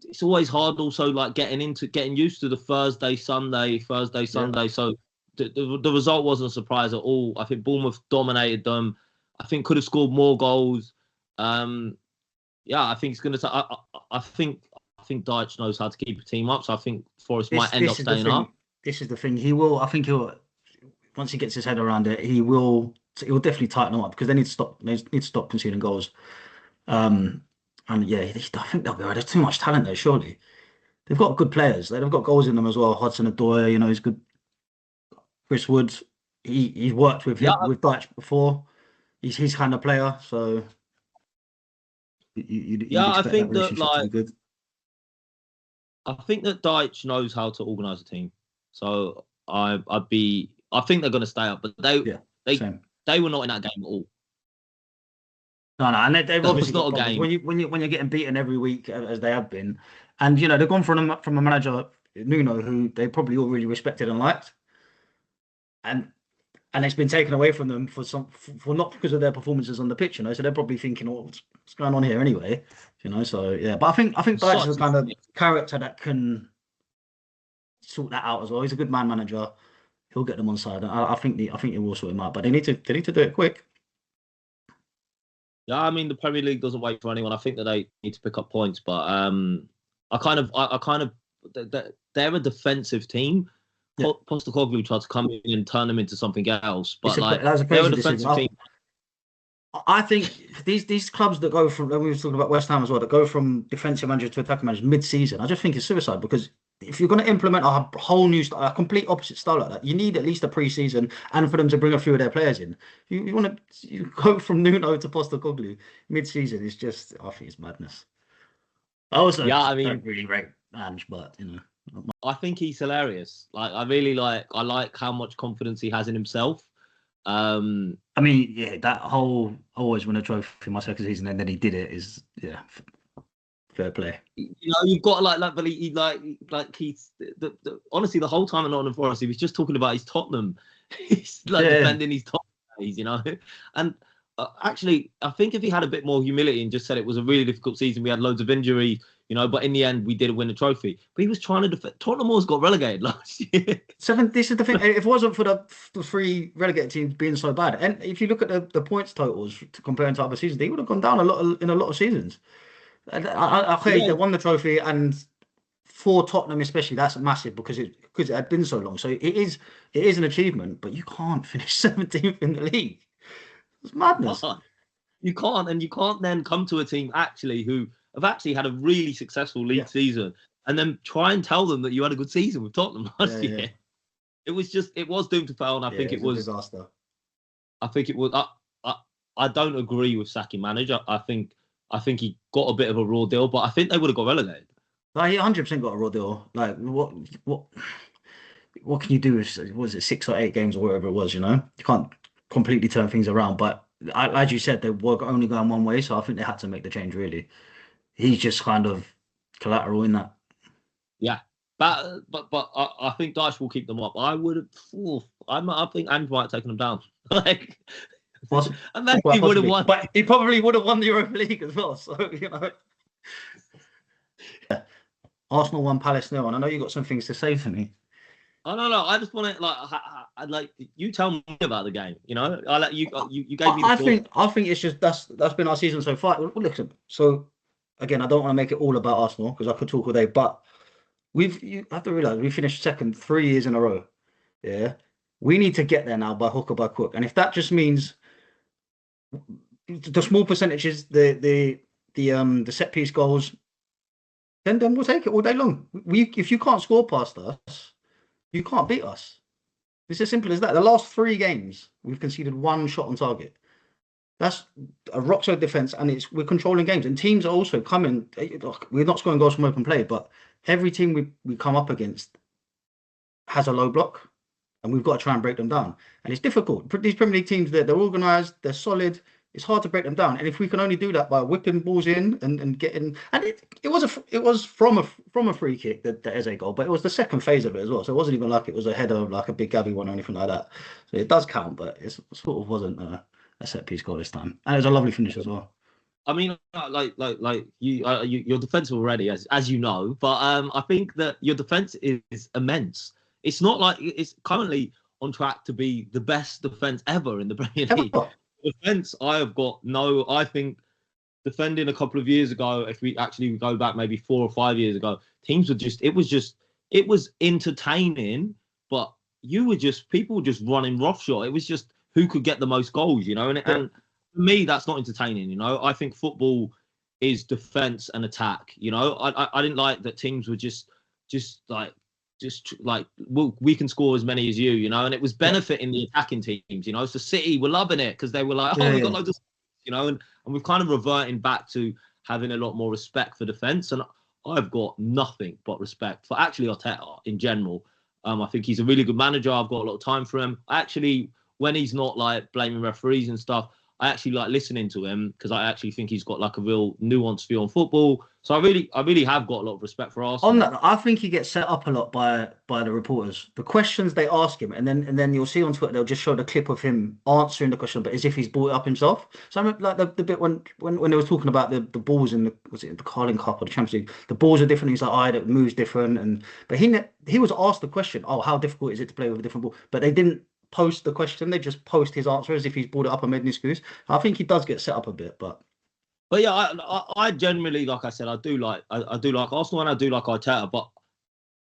It's always hard, also, getting used to the Thursday, Sunday. Yeah. So the result wasn't a surprise at all. I think Bournemouth dominated them. I think could have scored more goals. I think it's going to. I think Dyche knows how to keep a team up. So I think Forest might end up staying up. This is the thing. I think he'll. Once he gets his head around it, he will definitely tighten them up, because they need to stop. They need to stop conceding goals. And yeah, I think they'll be right. There's too much talent there. Surely, they've got good players. They've got goals in them as well. Hudson-Odoi, he's good. Chris Wood, he's worked with Dyche before. He's his kind of player, so I think that good. I think that Dyche knows how to organise a team. So I think they're going to stay up, but they were not in that game at all. No, and they've obviously not a game. When you're getting beaten every week as they have been, and they've gone from a manager, Nuno, who they probably all really respected and liked, and it's been taken away from them for not because of their performances on the pitch, so they're probably thinking, what's going on here anyway, So yeah, but I think Dyche is the kind of character that can sort that out as well. He's a good manager. He'll get them on side. I think he will sort him out, but they need to do it quick. Yeah, I mean, the Premier League doesn't wait for anyone. I think that they need to pick up points, but they're a defensive team. Yeah. Postecoglou tried to come in and turn them into something else, but they're a defensive team. I think these clubs that go from, we were talking about West Ham as well, that go from defensive manager to attacking manager mid-season, I just think it's suicide, because if you're going to implement a whole new style, a complete opposite style like that, you need at least a pre-season, and for them to bring a few of their players in. You want to go from Nuno to Postecoglou mid-season is just, I think it's madness. I also don't really rate Ange, but I think he's hilarious. I like how much confidence he has in himself. I mean, yeah, that whole always win a trophy my second season and then he did it is, yeah. Fair play. You know, you've got but he's honestly the whole time at Nottingham Forest, he was just talking about his Tottenham. He's like defending his Tottenham days, you know. And actually, I think if he had a bit more humility and just said it was a really difficult season, we had loads of injury, you know, but in the end we did win the trophy. But he was trying to defend. Tottenham almost got relegated last year. This is the thing. If it wasn't for the three relegated teams being so bad, and if you look at the points totals comparing to other seasons, they would have gone down in a lot of seasons. Okay, they won the trophy, and for Tottenham especially, that's massive because it had been so long. So it is an achievement, but you can't finish 17th in the league. It's madness. You can't, and you can't then come to a team actually who have actually had a really successful league season, and then try and tell them that you had a good season with Tottenham last year. Yeah. It was doomed to fail, and I think it was a disaster. I think it was. I don't agree with sacking manager. I think he got a bit of a raw deal, but I think they would have got relegated. Like, he 100% got a raw deal. Like, what can you do with, was it 6 or 8 games or whatever it was, you know? You can't completely turn things around. But as you said, they were only going one way, so I think they had to make the change, really. He's just kind of collateral in that. Yeah. But I think Dyche will keep them up. I think Andrew might have taken them down. Like, and then he would have won. But he probably would have won the Europa League as well. So, you know. Yeah. Arsenal won, Palace 0, and I know you got some things to say to me. Oh no! I just want to like you tell me about the game. You know, I let you gave me. I think it's just that's been our season so far. Well, listen, so again, I don't want to make it all about Arsenal because I could talk all day, but you have to realize we finished second 3 years in a row. Yeah, we need to get there now by hook or by crook, and if that just means the small percentages, the set piece goals, then we'll take it all day long. If you can't score past us, you can't beat us. It's as simple as that. The last 3 games, we've conceded 1 shot on target. That's a rock solid defense, and we're controlling games. And teams are also coming. We're not scoring goals from open play, but every team we come up against has a low block, and we've got to try and break them down. And it's difficult. These Premier League teams, they're organised, they're solid. It's hard to break them down, and if we can only do that by whipping balls in and getting, and it was from a free kick, the Eze goal, but it was the second phase of it as well, so it wasn't even like it was a header like a big Gabby one or anything like that. So it does count, but it sort of wasn't a set piece goal this time, and it was a lovely finish as well. I mean, like your defense already, as you know, but I think that your defense is immense. It's not like it's currently on track to be the best defense ever in the Premier League. Defense, I think defending a couple of years ago, if we actually go back maybe 4 or 5 years ago, teams were it was entertaining, but people were just running roughshod. It was just who could get the most goals, you know, and for me, that's not entertaining, you know. I think football is defense and attack, you know. I didn't like that teams were just like, well, we can score as many as you know, and it was benefiting the attacking teams, you know. So City were loving it because they were like, we've got loads of, you know, and we've kind of reverting back to having a lot more respect for defence, and I've got nothing but respect for actually Arteta in general. I think he's a really good manager. I've got a lot of time for him. Actually, when he's not like blaming referees and stuff, I actually like listening to him because I actually think he's got like a real nuanced view on football. So I really have got a lot of respect for Arsenal. On that, I think he gets set up a lot by the reporters. The questions they ask him, and then you'll see on Twitter they'll just show the clip of him answering the question, but as if he's brought it up himself. So I remember like the bit when they were talking about the balls in the Carling Cup or the Champions League, the balls are different. He's like, that moves different, but he was asked the question, how difficult is it to play with a different ball? But they didn't post the question, they just post his answer as if he's brought it up and made an excuse. I think he does get set up a bit, but yeah, I generally, like I said, I do like Arsenal and I do like Arteta, but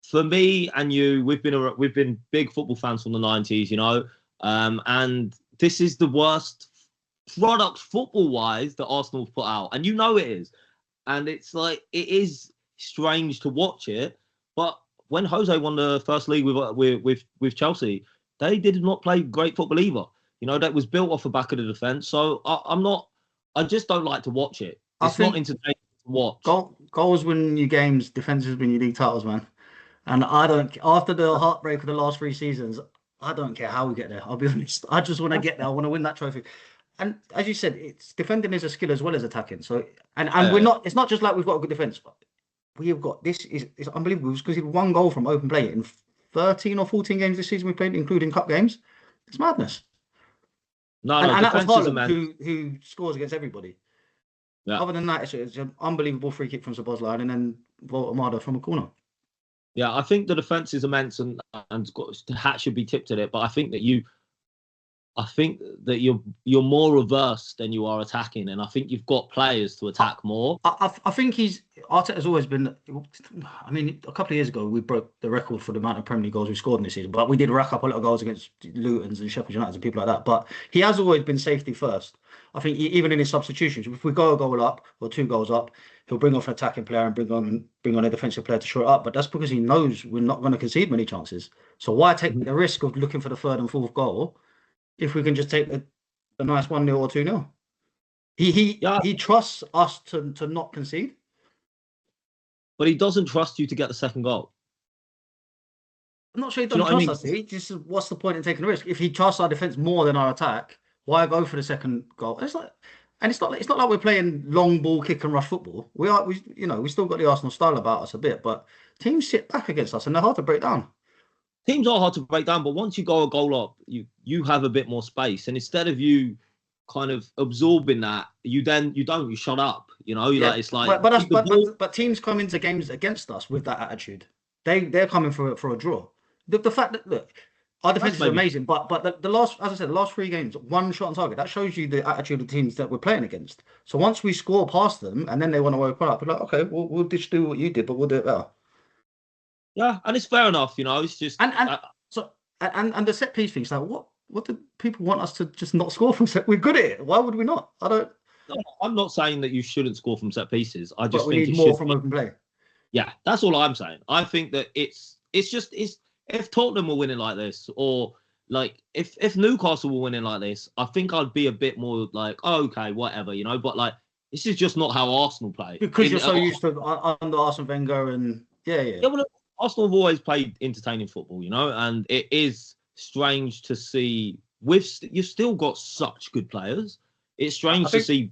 for me and you, we've been big football fans from the 90s, you know, and this is the worst product football wise that Arsenal's put out, and you know it is, and it's like it is strange to watch it, but when Jose won the first league with Chelsea, they did not play great football either. You know, that was built off the back of the defence. So I just don't like to watch it. It's not entertaining to watch. Goals win you games, defenses win you league titles, man. And after the heartbreak of the last 3 seasons, I don't care how we get there. I'll be honest. I just want to get there. I want to win that trophy. and as you said, it's defending is a skill as well as attacking. So and Yeah, we're not. It's not just like we've got a good defense. We have got this is it's unbelievable because he one goal from open play in 13 or 14 games this season we played, including cup games. It's madness. no, And that was defense is Haaland immense. who scores against everybody. Yeah. Other than that, it's an unbelievable free kick from Szoboszlai and then Volta from a corner. Yeah, I think the defense is immense, and the hat should be tipped at it. But I think that you're more reverse than you are attacking, and I think you've got players to attack more. I think Arteta's always been. I mean, a couple of years ago we broke the record for the amount of Premier League goals we scored in this season, but we did rack up a lot of goals against Luton's and Sheffield United and people like that. But he has always been safety first. I think even in his substitutions, if we go a goal up or 2 goals up, he'll bring off an attacking player and bring on a defensive player to shore it up. But that's because he knows we're not going to concede many chances. So why take the risk of looking for the 3rd and 4th goal if we can just take a nice 1-0 or 2-0? He trusts us to not concede. But he doesn't trust you to get the 2nd goal. I'm not sure he doesn't trust us. He just, what's the point in taking the risk? If he trusts our defense more than our attack, why go for the 2nd goal? It's not like we're playing long ball, kick and rush football. We still got the Arsenal style about us a bit, but teams sit back against us and they're hard to break down. Teams are hard to break down, but once you go a goal up, you have a bit more space, and instead of you kind of absorbing that, you shut up. It's like. But teams come into games against us with that attitude. They're coming for a draw. The fact that look, our defense is amazing, but the last, as I said, the last 3 games, 1 shot on target. That shows you the attitude of the teams that we're playing against. So once we score past them, and then they want to work up, we're like, okay, we'll just do what you did, but we'll do it better. Yeah, and it's fair enough. It's just and the set piece things. Like, what do people want us to just not score from set? We're good at it. Why would we not? I'm not saying that you shouldn't score from set pieces. I just think we need more from open play. Yeah, that's all I'm saying. I think that it's if Tottenham were winning like this, or like if Newcastle were winning like this, I think I'd be a bit more like, oh, okay, whatever, But like, this is just not how Arsenal play. Because you're so used to under Arsene Wenger and yeah. Well, Arsenal have always played entertaining football, and it is strange to see. You've still got such good players. It's strange to see.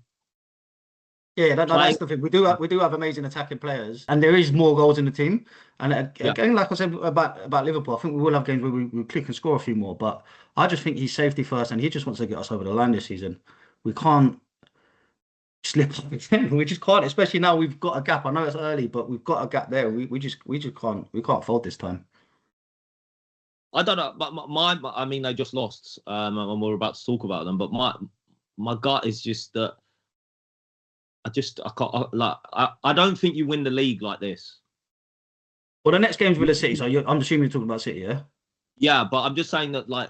Yeah, that's the thing. We do have amazing attacking players, and there is more goals in the team. And again, like I said about Liverpool, I think we will have games where we click and score a few more. But I just think he's safety first, and he just wants to get us over the line this season. We can't slip up again. We just can't, especially now we've got a gap. I know it's early, but we've got a gap there. We just can't fold this time. I don't know, but I mean, they just lost, and we're about to talk about them. But my gut is just that. I don't think you win the league like this. Well, the next game's Villa City, so I'm assuming you're talking about City, yeah? Yeah, but I'm just saying that, like,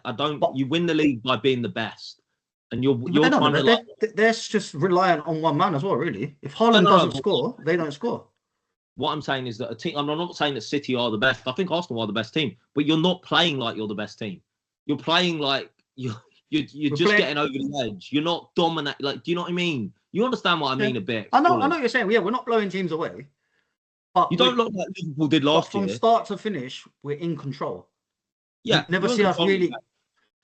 you win the league by being the best, and you're they're just reliant on one man as well, really. If Haaland doesn't score, they don't score. What I'm saying is that a team. I'm not saying that City are the best. I think Arsenal are the best team, but you're not playing like you're the best team. You're playing like you're getting over the edge. You're not dominating. Like, do you know what I mean? You understand what I mean a bit. I know what you're saying. Yeah, we're not blowing teams away. But you don't look like Liverpool did last year. From start to finish, we're in control. Yeah, you never see us really.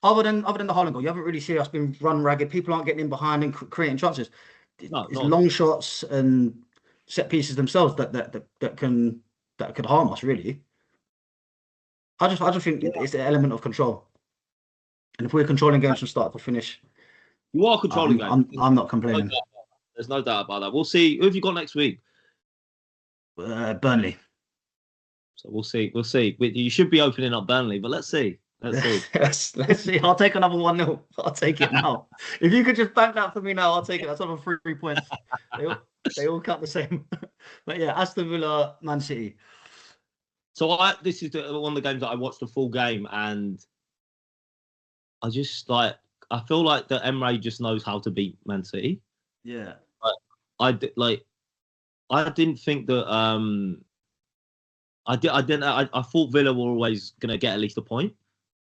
Other than the Haaland goal, you haven't really seen us being run ragged. People aren't getting in behind and creating chances. It's long shots and set pieces themselves that could harm us, really. I just think it's an element of control. And if we're controlling games from start to finish, you are controlling games. I'm not complaining. There's no doubt about that. We'll see. Who have you got next week? Burnley. So we'll see. You should be opening up Burnley, but let's see. Let's see. I'll take another 1-0. I'll take it now. If you could just bank that for me now, I'll take it. That's over 3 points. They all count the same. But yeah, Aston Villa, Man City. So this is one of the games that I watched the full game, and I just I feel like that Emre just knows how to beat Man City. Yeah. I didn't think that I thought Villa were always gonna get at least a point.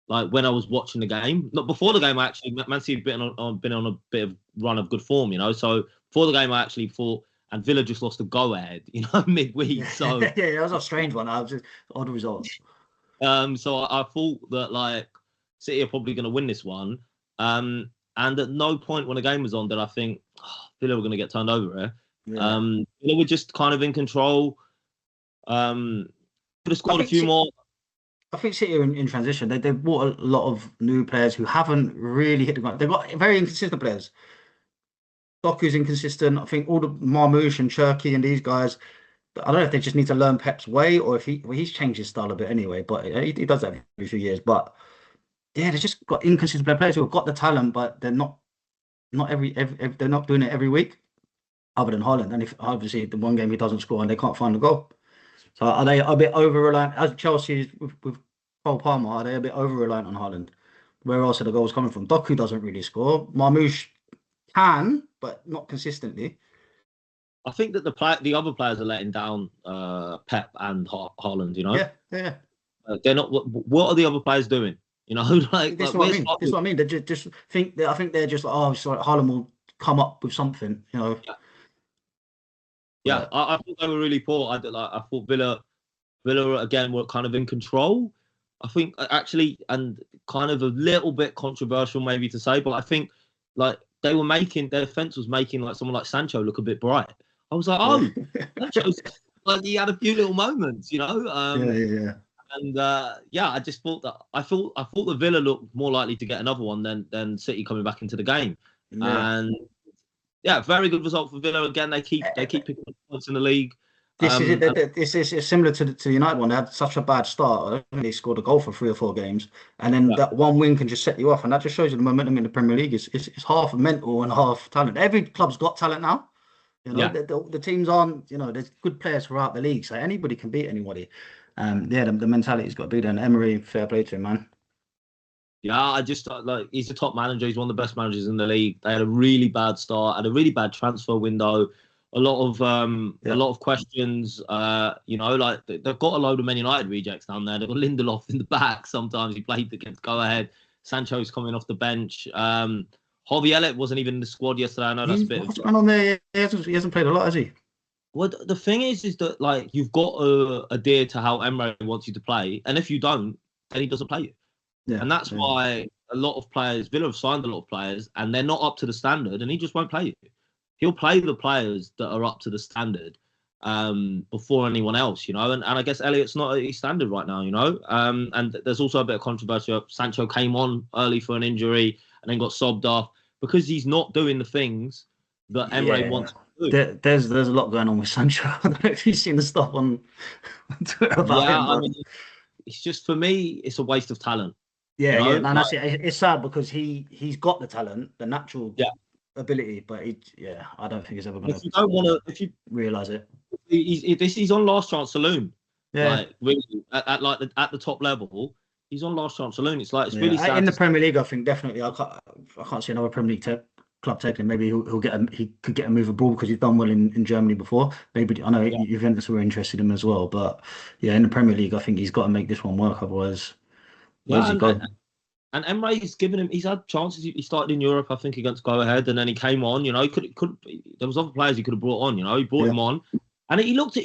Like when I was watching the game, not before the game, Man City had been on a bit of run of good form, So before the game, I actually thought, and Villa just lost a go ahead, midweek. So yeah, it was a strange one. I was just odd results. So I thought that City are probably going to win this one. And And at no point when the game was on did I think Villa were going to get turned over here. Yeah. Villa were just kind of in control. Could have scored a few more. I think City are in transition. They've bought a lot of new players who haven't really hit the ground. They've got very inconsistent players. Doku's inconsistent. I think all the Marmoush and Cherki and these guys, I don't know if they just need to learn Pep's way or if he's changed his style a bit anyway, but he does that every few years. But yeah, they've just got inconsistent players who have got the talent, but they're not they're not doing it every week, other than Haaland. And if obviously the one game he doesn't score and they can't find the goal. So are they a bit over reliant as Chelsea with Cole Palmer? Are they a bit over reliant on Haaland? Where else are the goals coming from? Doku doesn't really score. Marmoush can, but not consistently. I think that the other players are letting down Pep and Haaland. You know, yeah. They're not. What are the other players doing? You know, This is what I mean. This is what I mean. They just think. I think they're just like, oh, sorry, Haaland will come up with something. You know. Yeah, I thought they were really poor. I thought Villa again were kind of in control. I think actually, and kind of a little bit controversial maybe to say, but I think like their defense was making like someone like Sancho look a bit bright. I was like, oh, Sancho's like he had a few little moments, you know. Yeah. And I just thought the Villa looked more likely to get another one than City coming back into the game. Yeah. And yeah, very good result for Villa. Again, they keep picking up points in the league. This is it. This is similar to the United one. They had such a bad start. I think they scored a goal for 3 or 4 games, and then that one win can just set you off, and that just shows you the momentum in the Premier League is half mental and half talent. Every club's got talent now. You know, the teams aren't. You know, there's good players throughout the league, so anybody can beat anybody. The mentality's got to be there. And Emery, fair play to him, man. Yeah, I just he's a top manager. He's one of the best managers in the league. They had a really bad start, had a really bad transfer window, a lot of questions. You know, like they've got a load of Man United rejects down there. They've got Lindelof in the back. Sometimes he played against Go Ahead. Sancho's coming off the bench. Harvey Elliott wasn't even in the squad yesterday. I know that's a bit. What's going on there? He hasn't played a lot, has he? Well, the thing is that like you've got to adhere to how Emery wants you to play, and if you don't, then he doesn't play you. Yeah, and that's why a lot of players, Villa have signed a lot of players, and they're not up to the standard, and he just won't play you. He'll play the players that are up to the standard before anyone else, you know. And I guess Elliott's not at his standard right now, you know. And there's also a bit of controversy. Sancho came on early for an injury and then got sobbed off because he's not doing the things that Emery wants to do. There's a lot going on with Sancho. I don't know if you've seen the stuff on Twitter about him. I mean, it's just, for me, it's a waste of talent. Yeah, you know? And that's it. It's sad because he's got the talent, the natural ability, but I don't think he's ever going to. If you don't want to, if you realise it, he's on last chance saloon. Yeah, like really at the top level, he's on last chance saloon. It's really sad. In the Premier League, I think definitely I can't see another Premier League club taking him. Maybe he could get a move abroad because he's done well in Germany before. Maybe I know Juventus were interested in him as well, but yeah, in the Premier League, I think he's got to make this one work. Otherwise, where's he going? And Emery's given him. He's had chances. He started in Europe, I think, against Go Ahead, and then he came on. You know, he could. There was other players he could have brought on. You know, he brought him on, and he looked.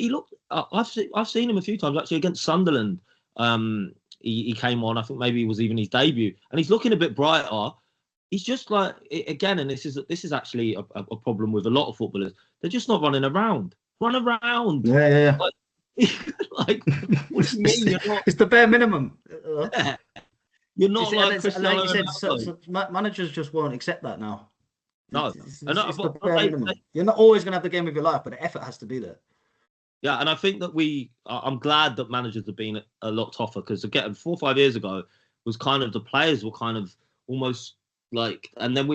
I've seen him a few times actually against Sunderland. He came on. I think maybe it was even his debut, and he's looking a bit brighter. He's just like, again, and this is actually a problem with a lot of footballers. They're just not running around. Run around. Yeah. Like what do you mean? You're not, it's the bare minimum. Yeah. You're not like you said. So managers just won't accept that now. No, you're not always going to have the game of your life, but the effort has to be there. Yeah, and I think that I'm glad that managers have been a lot tougher because again, 4 or 5 years ago was kind of the players were kind of almost like, and then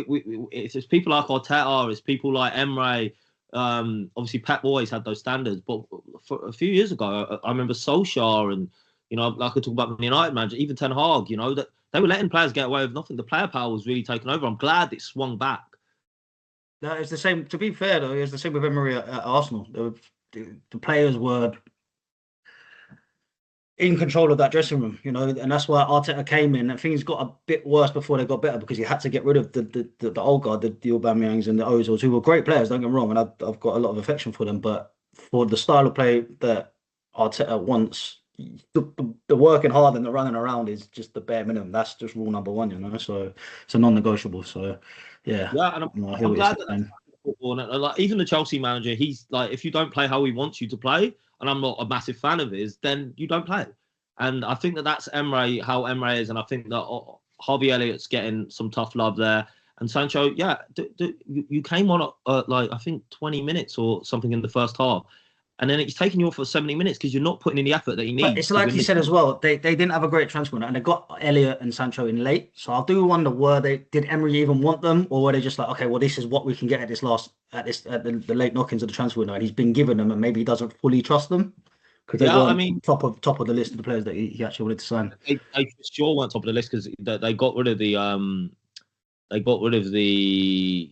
it's people like Arteta, it's people like Emery. Obviously, Pep always had those standards, but for a few years ago, I remember Solskjaer and. You know, like I talk about the United manager, even Ten Hag, you know, that they were letting players get away with nothing. The player power was really taken over. I'm glad it swung back. No, it's the same. To be fair, though, it's the same with Emery at Arsenal. The players were in control of that dressing room, you know, and that's why Arteta came in. And things got a bit worse before they got better because he had to get rid of the old guard, the Aubameyangs and the Ozils, who were great players. Don't get me wrong, and I've got a lot of affection for them. But for the style of play that Arteta wants, the working hard and the running around is just the bare minimum. That's just rule number one, you know. So it's a non-negotiable. So yeah, Yeah, and you know, I hear I'm what you're glad that that's saying. football. And like even the Chelsea manager, he's like, if you don't play how he wants you to play, and I'm not a massive fan of his, then you don't play. And I think that that's Emre, how Emre is, and I think that Harvey Elliott's getting some tough love there. And Sancho, yeah, you came on like I think 20 minutes or something in the first half, and then it's taking you off for 70 minutes because you're not putting in the effort that he But needs it's to like win you the said game. as well. They didn't have a great transfer window, and they got Elliot and Sancho in late. So I do wonder, did Emery even want them, or were they just like, okay, well, this is what we can get at the late knockings of the transfer window, and he's been given them, and maybe he doesn't fully trust them because they Yeah, I weren't mean, top of the list of the players that he actually wanted to sign. they for sure weren't top of the list because they got rid of they got rid of the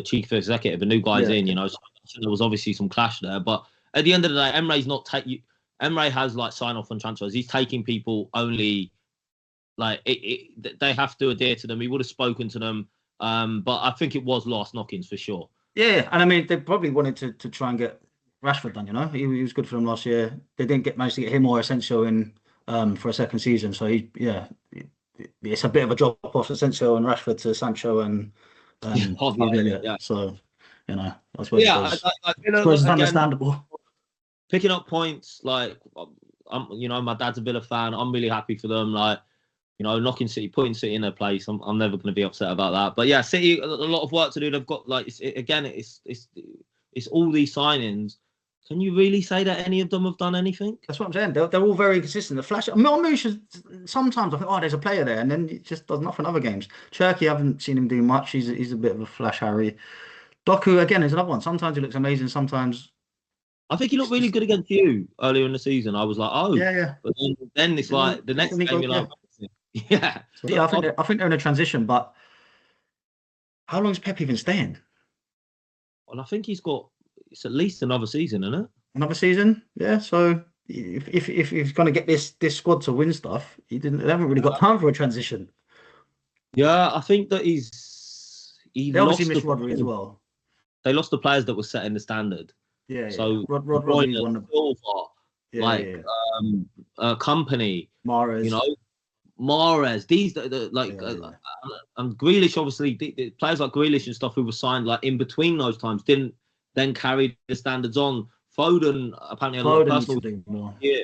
chief executive, the new guys Yeah, in, you know. So there was obviously some clash there, but at the end of the day, Emre's not taking. Emre has like sign off on transfers. He's taking people only like they have to adhere to them. He would have spoken to them, but I think it was last knockings for sure. yeah, and I mean they probably wanted to try and get Rashford done. You know, he was good for them last year. They didn't manage to get him or Asensio in for a second season. So it's a bit of a drop off Asensio and Rashford to Sancho and Yeah, yeah. So I But suppose yeah. it's Again, understandable. picking up points. Like, my dad's a Villa fan. I'm really happy for them. Like, knocking City, putting City in their place. I'm never going to be upset about that. But yeah, City a lot of work to do. They've got like it's all these signings. Can you really say that any of them have done anything? That's what I'm saying. They're all very consistent. The flash. Sometimes I think, oh, there's a player there, and then it just does nothing. Other games, Cherky, I haven't seen him do much. He's a bit of a flash Harry. Doku again is another one. Sometimes he looks amazing. Sometimes I think he looked it's really just good against you earlier in the season. I was like, oh, yeah. but then it's like the next game you're like, yeah. So yeah, I think they're in a transition. But how long is Pep even staying? Well, I think it's at least another season, isn't it? Another season? Yeah. So if he's going to get this squad to win stuff, they haven't really got time for a transition. Yeah, I think that he They obviously lost miss Rodri as well. they lost the players that were setting the standard. Yeah. So Rodri won the Silva, like yeah. Company, Mahrez. Mahrez, these Yeah. and Grealish, obviously, the players like Grealish and stuff who were signed like in between those times didn't then carry the standards on. Foden apparently had a lot of Needs to personal. do more. Yeah,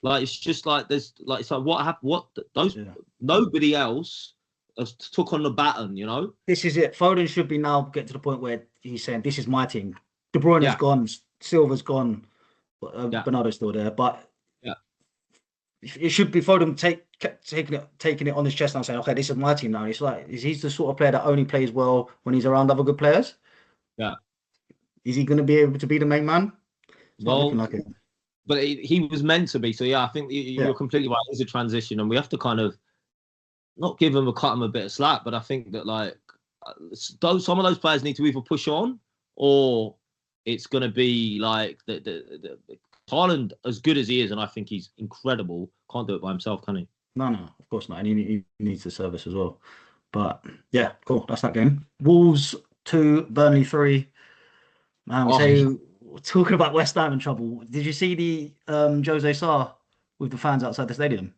like it's just like there's like it's like what happened? What those Yeah. nobody else has took on the baton, you know. This is it. Foden should be now get to the point where he's saying, "This is my team." De Bruyne is Yeah, gone. Silva's gone. yeah, Bernardo's still there, but yeah. it should be Foden taking it on his chest and saying, "Okay, this is my team now." And it's like, he's the sort of player that only plays well when he's around other good players. Yeah. Is he going to be able to be the main man? It's not looking Well, like it. but he was meant to be. So yeah, I think Yeah. you're completely right. It's a transition, and we have to kind of not give him cut him a bit of slack. But I think that like some of those players need to either push on, or it's going to be like the Haaland, as good as he is, and I think he's incredible. Can't do it by himself, can he? No, of course not. And he needs the service as well. But yeah, cool. That's that game. Wolves 2, Burnley 3. Man, we Oh, say talking about West Ham in trouble. Did you see the Jose Sarr with the fans outside the stadium?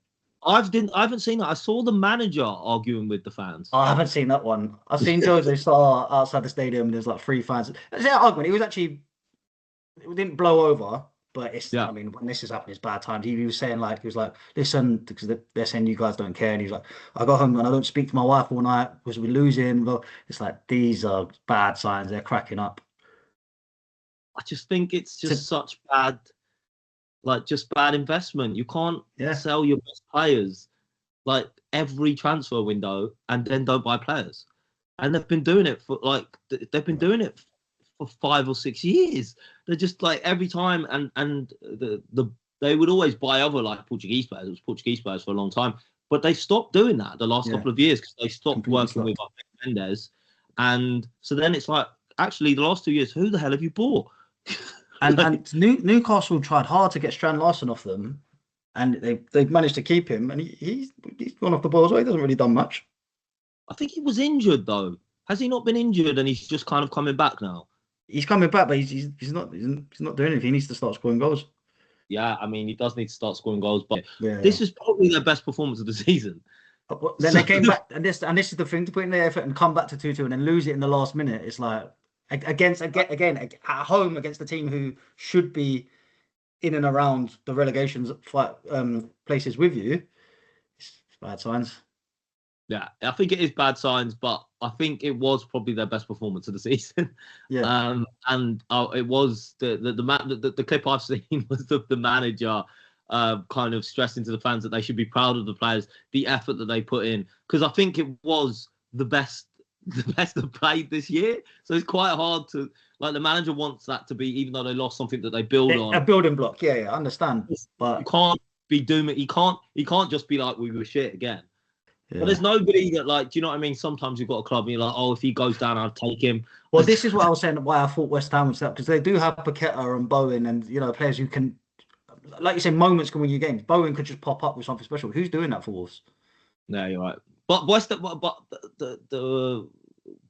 I haven't seen that. I saw the manager arguing with the fans. Oh, I haven't seen that one. I've seen Jose Sarr outside the stadium. There's like three fans. There's that argument. It didn't blow over, but Yeah. I mean, when this is happening, it's bad times. He was saying he was like, listen, because they're saying you guys don't care. And he's like, I got home and I don't speak to my wife all night because we're losing. Well, it's like, these are bad signs. They're cracking up. I just think it's just such bad, just bad investment. You can't sell your best players like every transfer window and then don't buy players. And they've been doing it for doing it for 5 or 6 years. They're just like every time and they would always buy other like Portuguese players. It was Portuguese players for a long time, but they stopped doing that the last couple of years because they stopped working with Mendes. And so then it's like, actually, the last 2 years, who the hell have you bought? And Newcastle tried hard to get Strand Larsen off them, and they've managed to keep him, and he's gone off the ball as well. He hasn't really done much. I think he was injured though. Has he not been injured and he's just kind of coming back now? He's coming back, but he's not doing anything. He needs to start scoring goals. Yeah, I mean, he does need to start scoring goals, but Yeah, this is probably their best performance of the season. Then they came back, and this is the thing, to put in the effort and come back to 2-2 and then lose it in the last minute. It's like again at home against the team who should be in and around the relegation fight places with you. It's bad signs. Yeah, I think it is bad signs, but I think it was probably their best performance of the season. Yeah. And it was the clip I've seen was the manager kind of stressing to the fans that they should be proud of the players, the effort that they put in, because I think it was the best they've played this year. So it's quite hard to, like, the manager wants that to be, even though they lost, something that they build on. A building block. Yeah, I understand. But you can't be dooming. He can't just be like, we were shit again. yeah. But there's nobody that, like, do you know what I mean? Sometimes you've got a club and you're like, oh, if he goes down, I'll take him. Well, this is what I was saying, why I thought West Ham was up, because they do have Paqueta and Bowen and, players who can, like you say, moments can win you games. Bowen could just pop up with something special. Who's doing that for Wolves? No, you're right. But the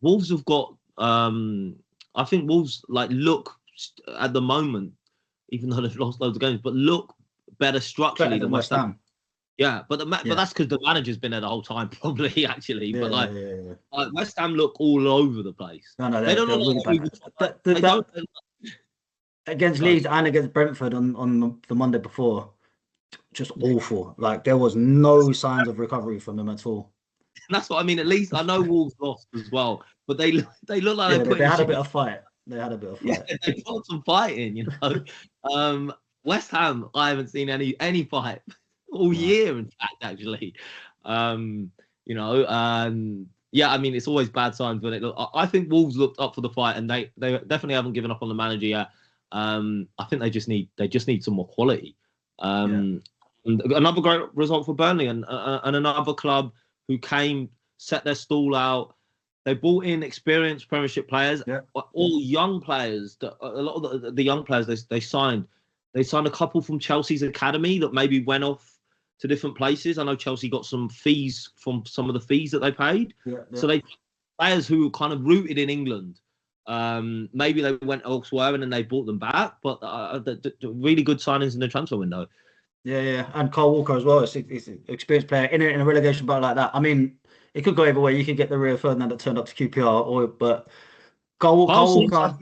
Wolves have got, I think Wolves, like, look at the moment, even though they've lost loads of games, but look better structurally than West Ham. Yeah, but but that's because the manager's been there the whole time, probably, actually. Yeah, but like West Ham look all over the place. No, they don't look really bad. Against Leeds and against Brentford on the Monday before, just awful. Like, there was no signs of recovery from them at all. And that's what I mean. At least I know Wolves lost as well, but they look like they had a bit of fight. They had a bit of fight. Yeah, they got some fighting, West Ham, I haven't seen any fight all year, in fact, actually. Yeah, I mean, it's always bad signs when I think Wolves looked up for the fight, and they definitely haven't given up on the manager yet. I think they just need some more quality. And another great result for Burnley, and another club who set their stall out. They brought in experienced Premiership players, all young players. A lot of the young players they signed. They signed a couple from Chelsea's academy that maybe went off to different places. I know Chelsea got some fees from some of the fees that they paid. So they players who were kind of rooted in England. Maybe they went elsewhere and then they brought them back. But the really good signings in the transfer window. Yeah, and Carl Walker as well. He's an experienced player in a relegation battle like that. I mean, it could go either way. You could get the Rio Ferdinand that turned up to QPR, but Carl Walker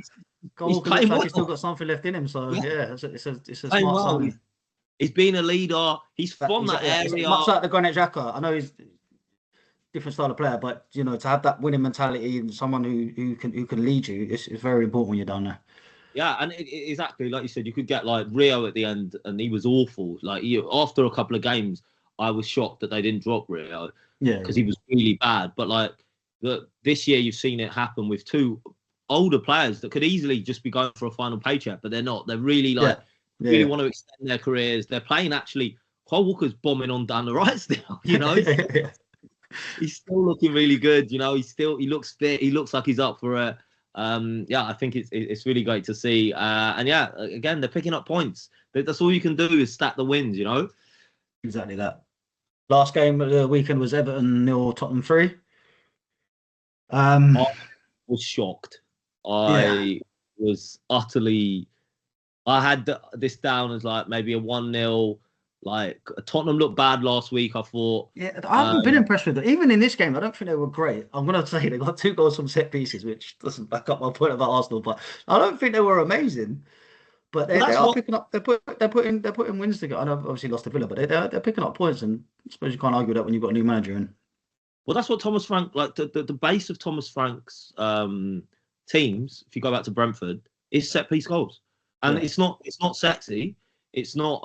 looks like he's still got something left in him. So it's a smart signing. He's been a leader. He's from that area. Much like the Granit Xhaka. I know he's different style of player, but to have that winning mentality and someone who can lead you, it's very important when you're down there. Yeah, and exactly like you said, you could get like Rio at the end, and he was awful. Like, after a couple of games, I was shocked that they didn't drop Rio. Yeah, because he was really bad. But like this year, you've seen it happen with two older players that could easily just be going for a final paycheck, but they're not. They're really really want to extend their careers. They're playing actually. Cole Walker's bombing on down the right still. He's still looking really good. He looks fit. He looks like he's up for it. I think it's really great to see. Again, they're picking up points. That's all you can do is stack the wins. Exactly that. Last game of the weekend was Everton 0, Tottenham 3. I was shocked. I was utterly. I had this down as like maybe a 1-0. Like, Tottenham looked bad last week, I thought. Yeah, I haven't been impressed with it. Even in this game, I don't think they were great. I'm going to say they got 2 goals from set pieces, which doesn't back up my point about Arsenal, but I don't think they were amazing. But they are picking up. They're putting wins together. I know obviously lost to Villa, but they're picking up points, and I suppose you can't argue that when you've got a new manager in. Well, that's what Thomas Frank, like the base of Thomas Frank's teams. If you go back to Brentford, is set piece goals, and it's not sexy. It's not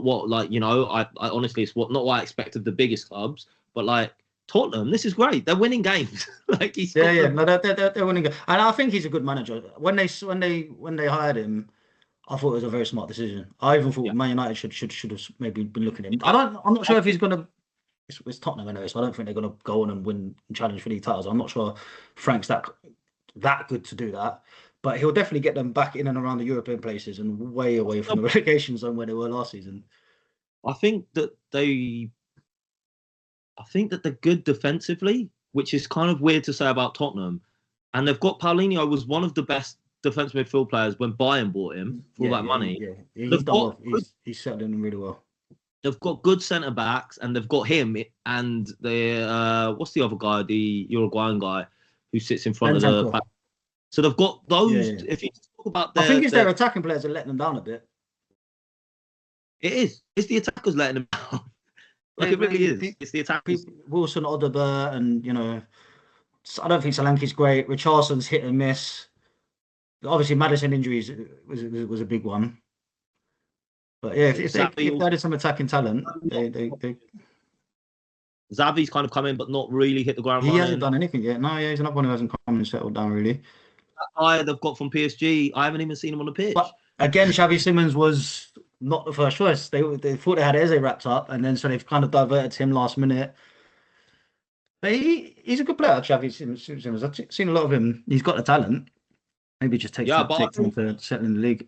what, like, I honestly, it's not what I expect of the biggest clubs, but like Tottenham, this is great. They're winning games. Like, he's they're winning. And I think he's a good manager. When they hired him, I thought it was a very smart decision. I even thought Man United should have maybe been looking at him. I'm not sure if he's gonna. It's Tottenham anyway, so I don't think they're gonna go on and win and challenge for these titles. I'm not sure Frank's that good to do that. But he'll definitely get them back in and around the European places and way away from the relegation zone where they were last season. I think that they're good defensively, which is kind of weird to say about Tottenham. And they've got Paulinho was one of the best defensive midfield players when Bayern bought him for all that money. Yeah, he's They've done got well. He's settling in really well. they've got good centre backs, and they've got him and the what's the other guy, the Uruguayan guy who sits in front of the back. So they've got those. Yeah. If you talk about, I think it's their attacking players are letting them down a bit. It is. It's the attackers letting them down. Like it really is. It's the attackers. Wilson, Odobert, and I don't think Solanke's great. Richardson's hit and miss. Obviously, Maddison injuries was a big one. But yeah, if they added some attacking talent, they Xavi's kind of come in, but not really hit the ground running. He hasn't done anything yet. No, yeah, he's another one who hasn't come and settled down really. That guy they've got from PSG, I haven't even seen him on the pitch. But again, Xavi Simons was not the first choice. They thought they had Eze wrapped up, and then so they've kind of diverted to him last minute. But he's a good player, Xavi Simons. I've seen a lot of him. He's got the talent. Maybe just takes time to settle in the league.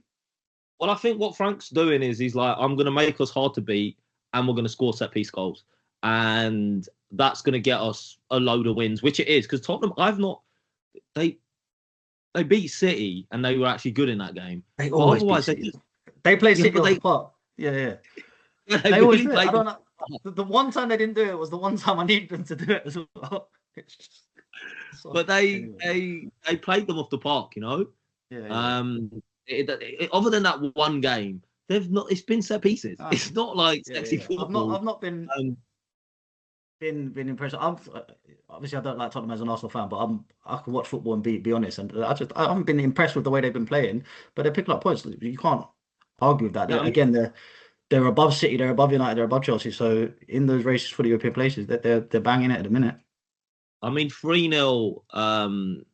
Well, I think what Frank's doing is he's like, I'm going to make us hard to beat, and we're going to score set piece goals, and that's going to get us a load of wins, which it is, because Tottenham, they beat City and they were actually good in that game. They always beat City. They play City off the park. Yeah. They always do it. I don't know. The one time they didn't do it was the one time I needed them to do it as well. But they played them off the park, Yeah. Other than that one game, they've not. It's been set pieces. It's not like sexy football. I've not been impressed. Obviously I don't like Tottenham as an Arsenal fan, but I can watch football and be honest. And I haven't been impressed with the way they've been playing. But they're picking up points. You can't argue with that. Again, they're above City, they're above United, they're above Chelsea. So in those races for the European places, they're banging it at the minute. I mean, 3-0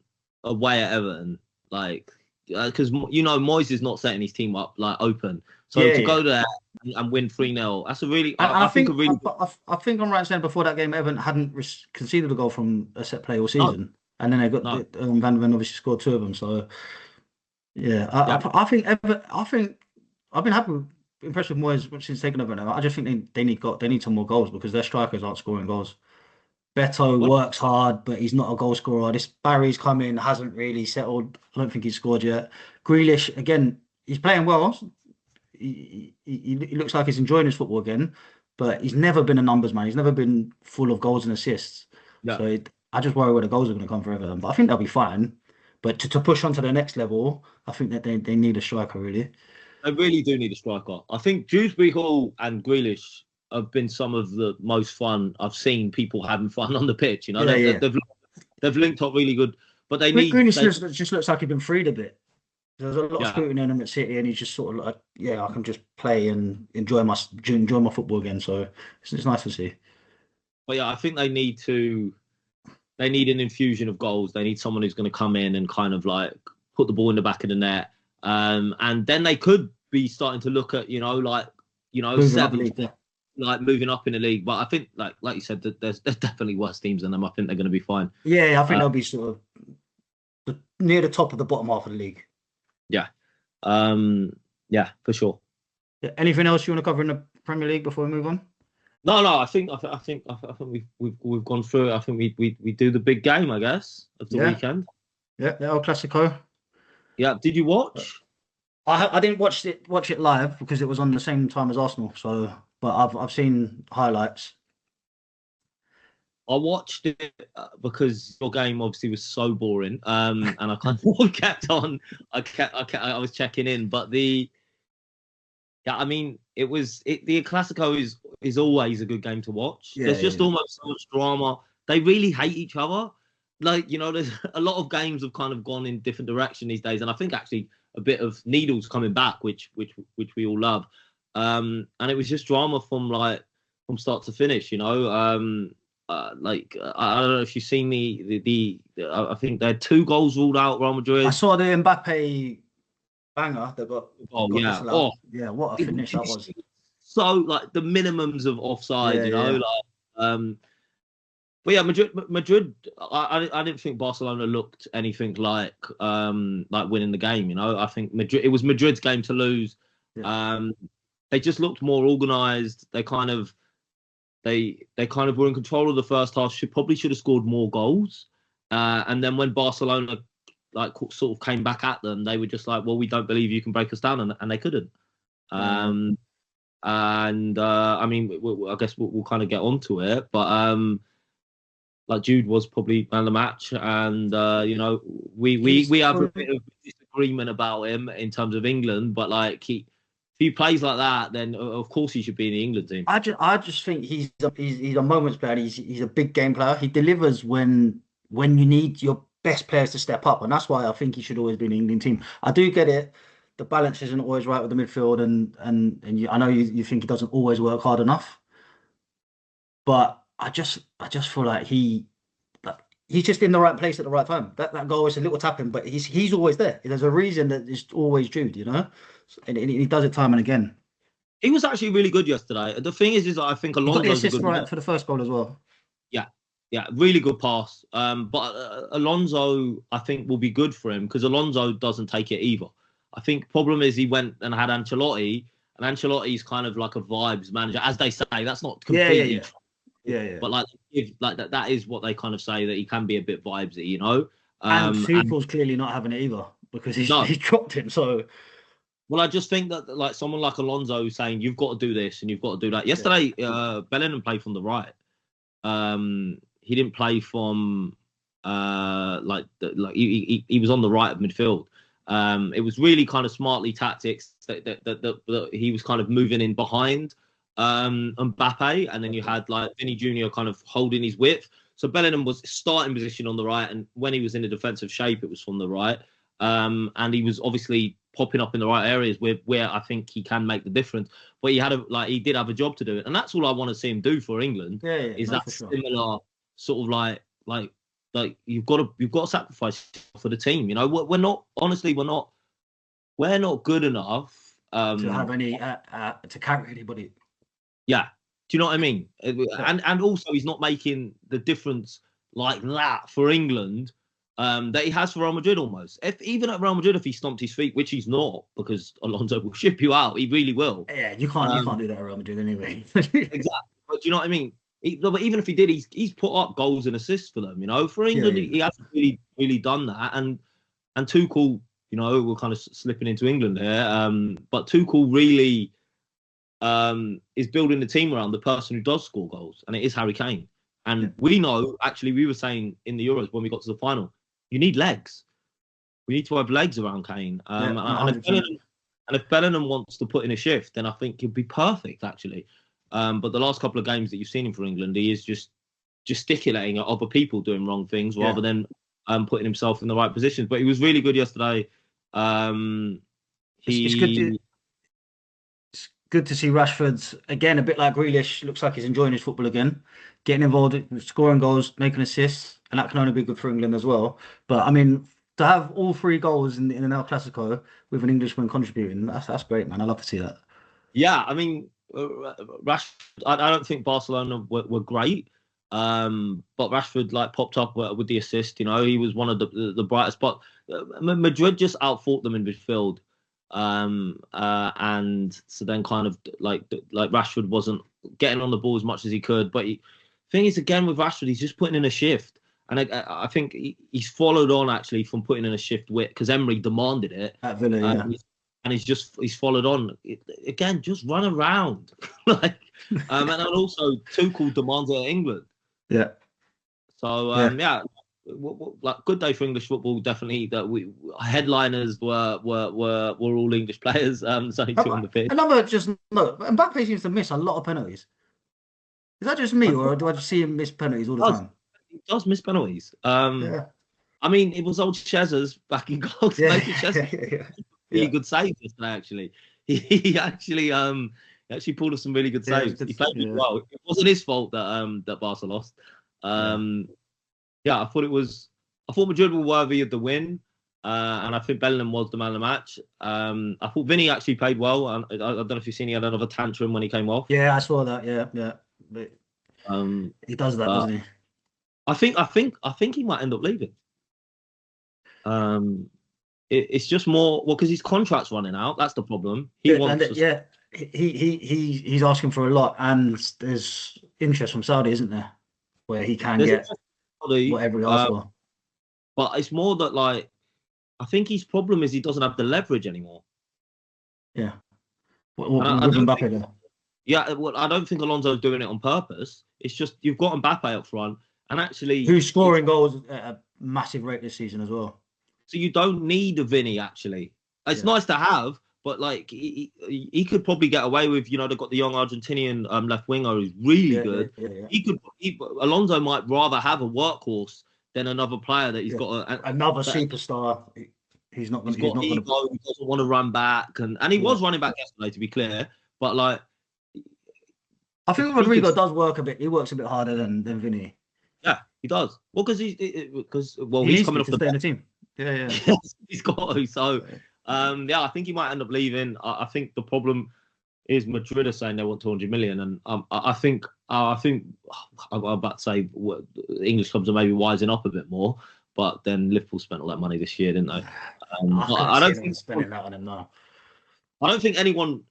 away at Everton, like, because Moyes is not setting his team up like open. So to go there and win 3-0, that's a really. I think I'm right in saying before that game, Everton hadn't conceded a goal from a set play all season, and then they got Van der Ven obviously scored 2 of them. So I think I've been impressed with Moyes since taking over now. I just think they need some more goals because their strikers aren't scoring goals. Beto works hard, but he's not a goal scorer. This Barry's come in, hasn't really settled. I don't think he's scored yet. Grealish, again, he's playing well. He looks like he's enjoying his football again, but he's never been a numbers man. He's never been full of goals and assists. Yeah. So I just worry where the goals are going to come for Everton. But I think they'll be fine. But to push on to the next level, I think that they need a striker, really. They really do need a striker. I think Dewsbury Hall and Grealish have been some of the most fun I've seen people having fun on the pitch. They've linked up really good, but they need. Grealish just looks like he's been freed a bit. There's a lot of scrutiny on him at City, and he's just sort of like, I can just play and enjoy my football again. So it's nice to see. But I think they need an infusion of goals. They need someone who's going to come in and kind of like put the ball in the back of the net, and then they could be starting to look at moving up in the league. But I think like you said, that there's definitely worse teams than them. I think they're going to be fine. Yeah, I think they'll be sort of near the top of the bottom half of the league. Yeah, for sure. Anything else you want to cover in the Premier League before we move on? No. I think we've gone through it. I think we do the big game, I guess, of the weekend. Yeah, the El Classico. Yeah. Did you watch? I didn't watch it live because it was on the same time as Arsenal. So, but I've seen highlights. I watched it because your game obviously was so boring, and I kind of kept on. I was checking in, but the Classico is always a good game to watch. There's just almost so much drama. They really hate each other. Like, there's a lot of games have kind of gone in different direction these days, and I think actually a bit of needles coming back, which we all love. And it was just drama from start to finish. I don't know if you've seen I think they had 2 goals ruled out, Real Madrid. I saw the Mbappe banger that got what a finish that was. So like the minimums of offside, but Madrid. I didn't think Barcelona looked anything like winning the game. I think it was Madrid's game to lose. Yeah. They just looked more organised. They kind of were in control of the first half. Probably should have scored more goals. And then when Barcelona like sort of came back at them, they were just like, well, we don't believe you can break us down, and they couldn't. And I mean, I guess we'll kind of get onto it, but like Jude was probably man of the match, and you know, we have a bit of disagreement about him in terms of England, but like if he plays like that, then of course he should be in the England team. I just think he's a moments player. He's a big game player. He delivers when you need your best players to step up, and that's why I think he should always be in the England team. I do get it. The balance isn't always right with the midfield, and I know you think he doesn't always work hard enough, but I just feel like he's just in the right place at the right time. That goal is a little tapping, but he's always there. There's a reason that it's always Jude, you know, and he does it time and again. He was actually really good yesterday. The thing is I think He got the Alonso's a assist good right for the first goal as well. Yeah, really good pass. But Alonso, I think, will be good for him because Alonso doesn't take it either. I think problem is he went and had Ancelotti, and Ancelotti's kind of like a vibes manager, as they say. That's not completely true. Yeah. But like that is what they kind of say, that he can be a bit vibesy, you know. And Tuchel's clearly not having it either because he dropped him. So, well, I just think that like someone like Alonso saying you've got to do this and you've got to do that. Yesterday, Bellingham played from the right. He didn't play from he was on the right of midfield. It was really kind of smartly tactics that he was kind of moving in behind Mbappe, and then you had like Vinny Jr. kind of holding his width. So Bellingham was starting position on the right, and when he was in a defensive shape, it was from the right. And he was obviously popping up in the right areas where I think he can make the difference. But he did have a job to do it, and that's all I want to see him do for England. Is that similar sort of like you've got to sacrifice for the team. You know, we're not good enough to have any to carry anybody. Yeah, do you know what I mean? And also he's not making the difference like that for England that he has for Real Madrid almost. Even at Real Madrid, if he stomped his feet, which he's not, because Alonso will ship you out, he really will. Yeah, you can't do that at Real Madrid anyway. Exactly, but do you know what I mean? But even if he did, he's put up goals and assists for them. You know, for England, he hasn't really done that. And Tuchel, you know, we're kind of slipping into England here. But Tuchel really is building the team around the person who does score goals, and it is Harry Kane. And we know, actually, we were saying in the Euros when we got to the final, you need legs. We need to have legs around Kane. And if Bellingham wants to put in a shift, then I think he'll be perfect, actually. But the last couple of games that you've seen him for England, he is just gesticulating at other people doing wrong things rather than putting himself in the right positions. But he was really good yesterday. It's good to see Rashford again, a bit like Grealish. Looks like he's enjoying his football again, getting involved, scoring goals, making assists, and that can only be good for England as well. But I mean, to have all 3 goals in the El Clasico with an Englishman contributing, that's great, man. I love to see that. Yeah, I mean, Rashford, I don't think Barcelona were great, but Rashford popped up with the assist. You know, he was one of the brightest. But Madrid just outfought them in midfield, and so then kind of like Rashford wasn't getting on the ball as much as he could. But thing is, again with Rashford, he's just putting in a shift, and I think he's followed on actually from putting in a shift because Emery demanded it at Villa. And he's followed on again. Just run around, and also Tuchel demands it at England. Yeah. So good day for English football. Definitely that headliners were all English players. There's only 2 on the pitch. Mbappe seems to miss a lot of penalties. Is that just me, or do I just see him miss penalties all the time? He does miss penalties. I mean, it was old Chezers back in goal. Really good saves yesterday, actually. He actually pulled off some really good saves. He played really well. It wasn't his fault that Barca lost. I thought Madrid were worthy of the win, and I think Bellingham was the man of the match. I thought Vinny actually played well. I don't know if you've seen, he had another tantrum when he came off. Yeah, I saw that. Yeah. But, he does that, doesn't he? I think he might end up leaving. It's just more because his contract's running out. That's the problem. He's asking for a lot, and there's interest from Saudi, isn't there, where he can get whatever he asks for. But it's more that I think his problem is he doesn't have the leverage anymore. Yeah. With I don't Mbappe think, there. yeah, well, I don't think Alonso's doing it on purpose. It's just you've got Mbappe up front, and actually, Who's scoring goals at a massive rate this season as well. so you don't need a Vinny. Actually, it's nice to have, but like he could probably get away with. They've got the young Argentinian left winger who's really good. Alonso might rather have a workhorse than another player that he's got another superstar. He's not going to. He doesn't want to run back, and he was running back yesterday, to be clear. But like, I think Rodrigo does work a bit. He works a bit harder than Vinny. Yeah, he does. Well, he's coming off the stay in the team. Yeah. He's got to. So, I think he might end up leaving. I think the problem is Madrid are saying they want 200 million, and I think I'm about to say English clubs are maybe wising up a bit more. But then Liverpool spent all that money this year, didn't they? I don't think spending that on him now. I don't think anyone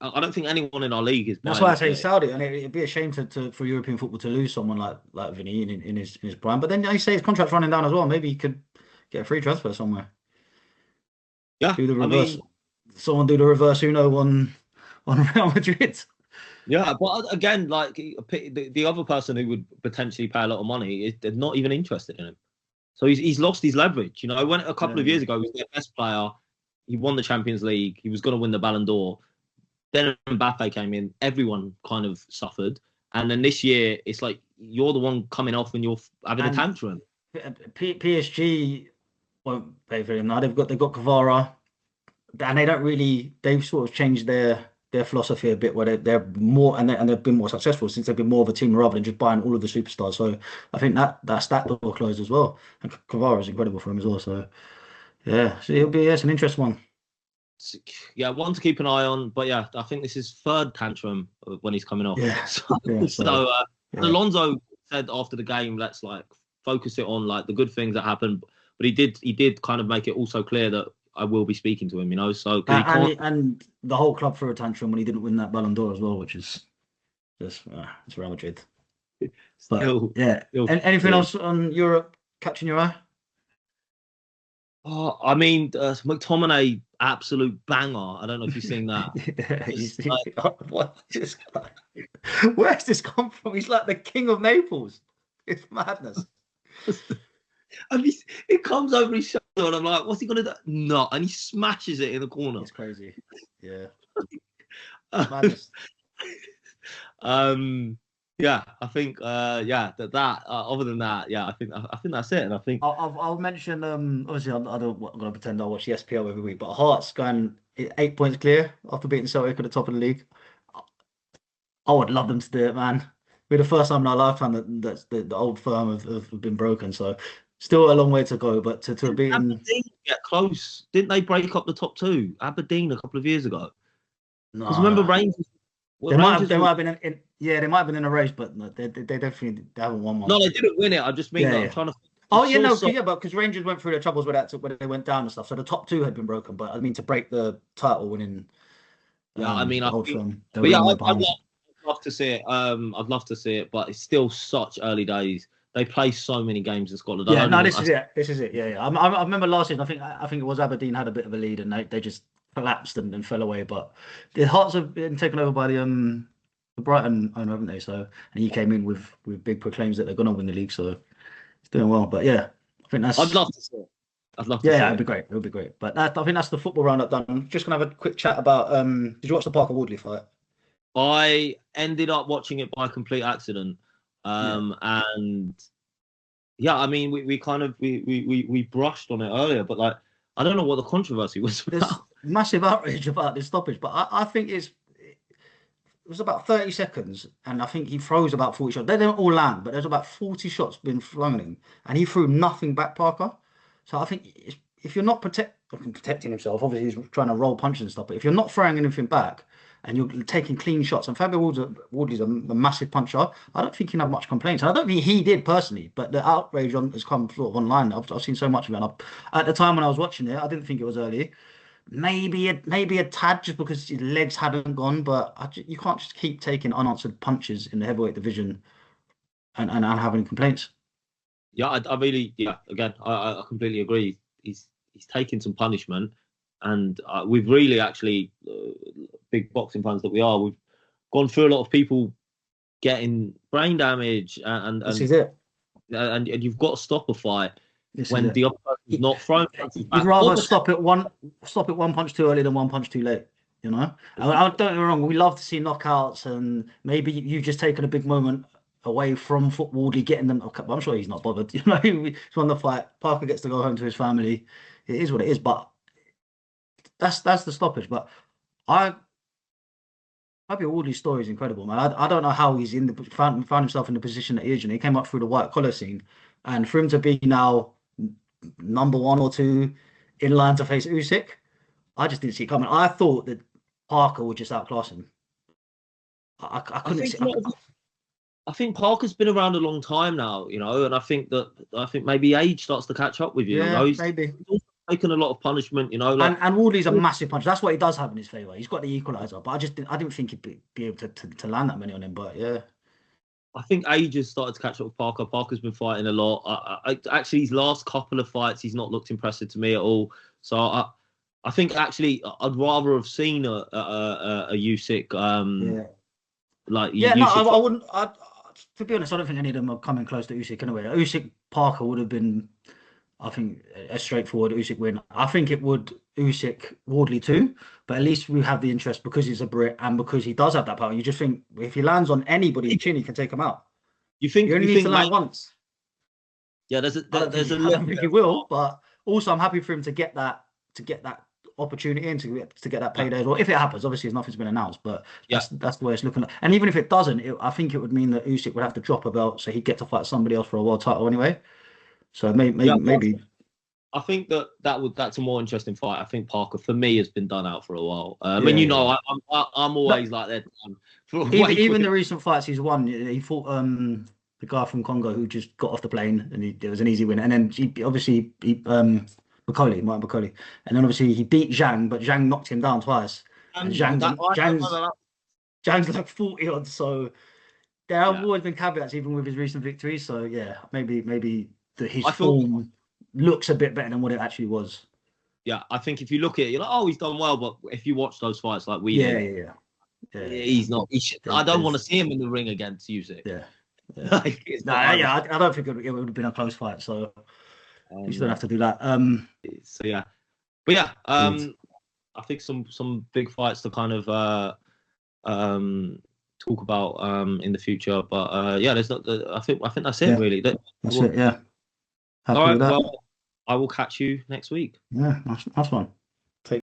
in our league is. That's why I say Saudi, and it'd be a shame for European football to lose someone like Vinny in his prime. But then I say his contract's running down as well. Maybe he could get a free transfer somewhere. Yeah, do the reverse. Someone do the reverse Uno on Real Madrid. Yeah, but again, like the other person who would potentially pay a lot of money they're not even interested in him. So he's lost his leverage. When a couple of years ago he was their best player. He won the Champions League. He was going to win the Ballon d'Or. Then Mbappe came in. Everyone kind of suffered. And then this year, it's like you're the one coming off and you're having a tantrum. PSG won't pay for him now. They've got Kvara, and they've sort of changed their philosophy a bit, where they're more and they've been more successful since they've been more of a team rather than just buying all of the superstars. So I think that's that door closed as well. And Kvara is incredible for him as well. So. Yeah, so it's an interesting one. Yeah, one to keep an eye on. But yeah, I think this is third tantrum when he's coming off. Yeah. Alonso said after the game, let's like focus it on like the good things that happened. But he did kind of make it also clear that I will be speaking to him. So and the whole club threw a tantrum when he didn't win that Ballon d'Or as well, which is just it's Real Madrid. But anything else on Europe catching your eye? Oh, I mean, McTominay, absolute banger. I don't know if you've seen that. What is this guy? Where's this come from? He's like the king of Naples. It's madness. It comes over his shoulder, and I'm like, what's he going to do? No, and he smashes it in the corner. It's crazy. Yeah. Madness. Yeah, I think other than that, I think that's it. And I think I'll mention obviously I'm going to pretend I watch the SPL every week, but Hearts going 8 points clear after beating Celtic at the top of the league. I would love them to do it, man. It'll be the first time in our lifetime that the old firm have been broken. So still a long way to go, but to have beaten Aberdeen get close. Didn't they break up the top two? Aberdeen a couple of years ago. Because remember Rangers. They might have been in a race, but they definitely haven't won one. No, they didn't win it. I just mean I'm trying to. But because Rangers went through their troubles with that when they went down and stuff. So the top two had been broken, but I mean to break the title winning. I'd love to see it. I'd love to see it, but it's still such early days. They play so many games in Scotland. This is it. Yeah. I remember last season. I think it was Aberdeen had a bit of a lead and they just collapsed and fell away. But the Hearts have been taken over by the Brighton owner, haven't they? So and he came in with big proclaims that they're going to win the league. So it's doing well. But yeah, I think that's. I'd love to see it. It'd be great. It would be great. But I think that's the football roundup done. I'm just gonna have a quick chat about. Did you watch the Parker Wardley fight? I ended up watching it by complete accident. And I mean, we kind of we brushed on it earlier, but like I don't know what the controversy was about. There's massive outrage about this stoppage, but I think it was about 30 seconds, and I think he throws about 40 shots. They don't all land, but there's about 40 shots been flung at him, and he threw nothing back, Parker. So I think if you're not protecting himself, obviously he's trying to roll punches and stuff, but if you're not throwing anything back and you're taking clean shots, and Fabio Wardley's a massive puncher, I don't think you can have much complaints. And I don't think he did personally, but the outrage has come sort of online. I've seen so much of it. And at the time when I was watching it, I didn't think it was early. Maybe a tad just because his legs hadn't gone, but you can't just keep taking unanswered punches in the heavyweight division and having complaints. Yeah, I really, again, I completely agree. he's taking some punishment, and we've really actually big boxing fans that we are. We've gone through a lot of people getting brain damage, and This is it. and you've got to stop a fight This when is it. the other person's not throwing punches back. You'd rather stop it one punch too early than one punch too late. You know, I don't get me wrong. We love to see knockouts, and maybe you've just taken a big moment away from Wardley getting them. I'm sure he's not bothered. You know, he's won the fight. Parker gets to go home to his family. It is what it is. But that's the stoppage. But I Wardley's story is incredible, man. I don't know how he's found himself in the position that he is. You know, he came up through the white collar scene, and for him to be now number 1 or 2 in line to face Usyk, I just didn't see it coming. I thought that Parker would just outclass him. I couldn't see. I think Parker's been around a long time now, you know, and I think maybe age starts to catch up with you. Yeah, you know? He's maybe. also taken a lot of punishment, you know. And Wardley's a massive punch. That's what he does have in his favour. He's got the equaliser, but I didn't think he'd be able to land that many on him. But yeah. I think age has started to catch up with Parker. Parker's been fighting a lot. I actually, his last couple of fights, he's not looked impressive to me at all. So I think actually, I'd rather have seen a Usyk. I wouldn't. To be honest, I don't think any of them are coming close to Usyk anyway. Usyk Parker would have been, I think, a straightforward Usyk win. I think it would Usyk Wardley too, but at least we have the interest because he's a Brit and because he does have that power. You just think if he lands on anybody in chin, he can take him out. You only need to land once. Yeah, I don't think he will, but also I'm happy for him to get that opportunity and to get that payday as well. If it happens, obviously nothing's been announced, but that's the way it's looking. And even if it doesn't, I think it would mean that Usyk would have to drop a belt, so he'd get to fight somebody else for a world title anyway. So maybe. I think that's a more interesting fight. I think Parker, for me, has been done out for a while. I'm always like that. Even the recent fights he's won, he fought the guy from Congo who just got off the plane, and it was an easy win. And then Martin Bakoli, and then obviously he beat Zhang, but Zhang knocked him down twice. And Zhang's like 40 odd, so there have always been caveats even with his recent victories. So yeah, maybe his form looks a bit better than what it actually was. Yeah, I think if you look at it, you're like, oh, he's done well. But if you watch those fights like we did, he's not. I don't want to see him in the ring against Usyk. Yeah. I don't think it would have been a close fight. So you just don't have to do that. I think some big fights to kind of talk about in the future. But there's not. I think that's it really. That's it. Yeah. All right. Well, I will catch you next week. Yeah, that's fun.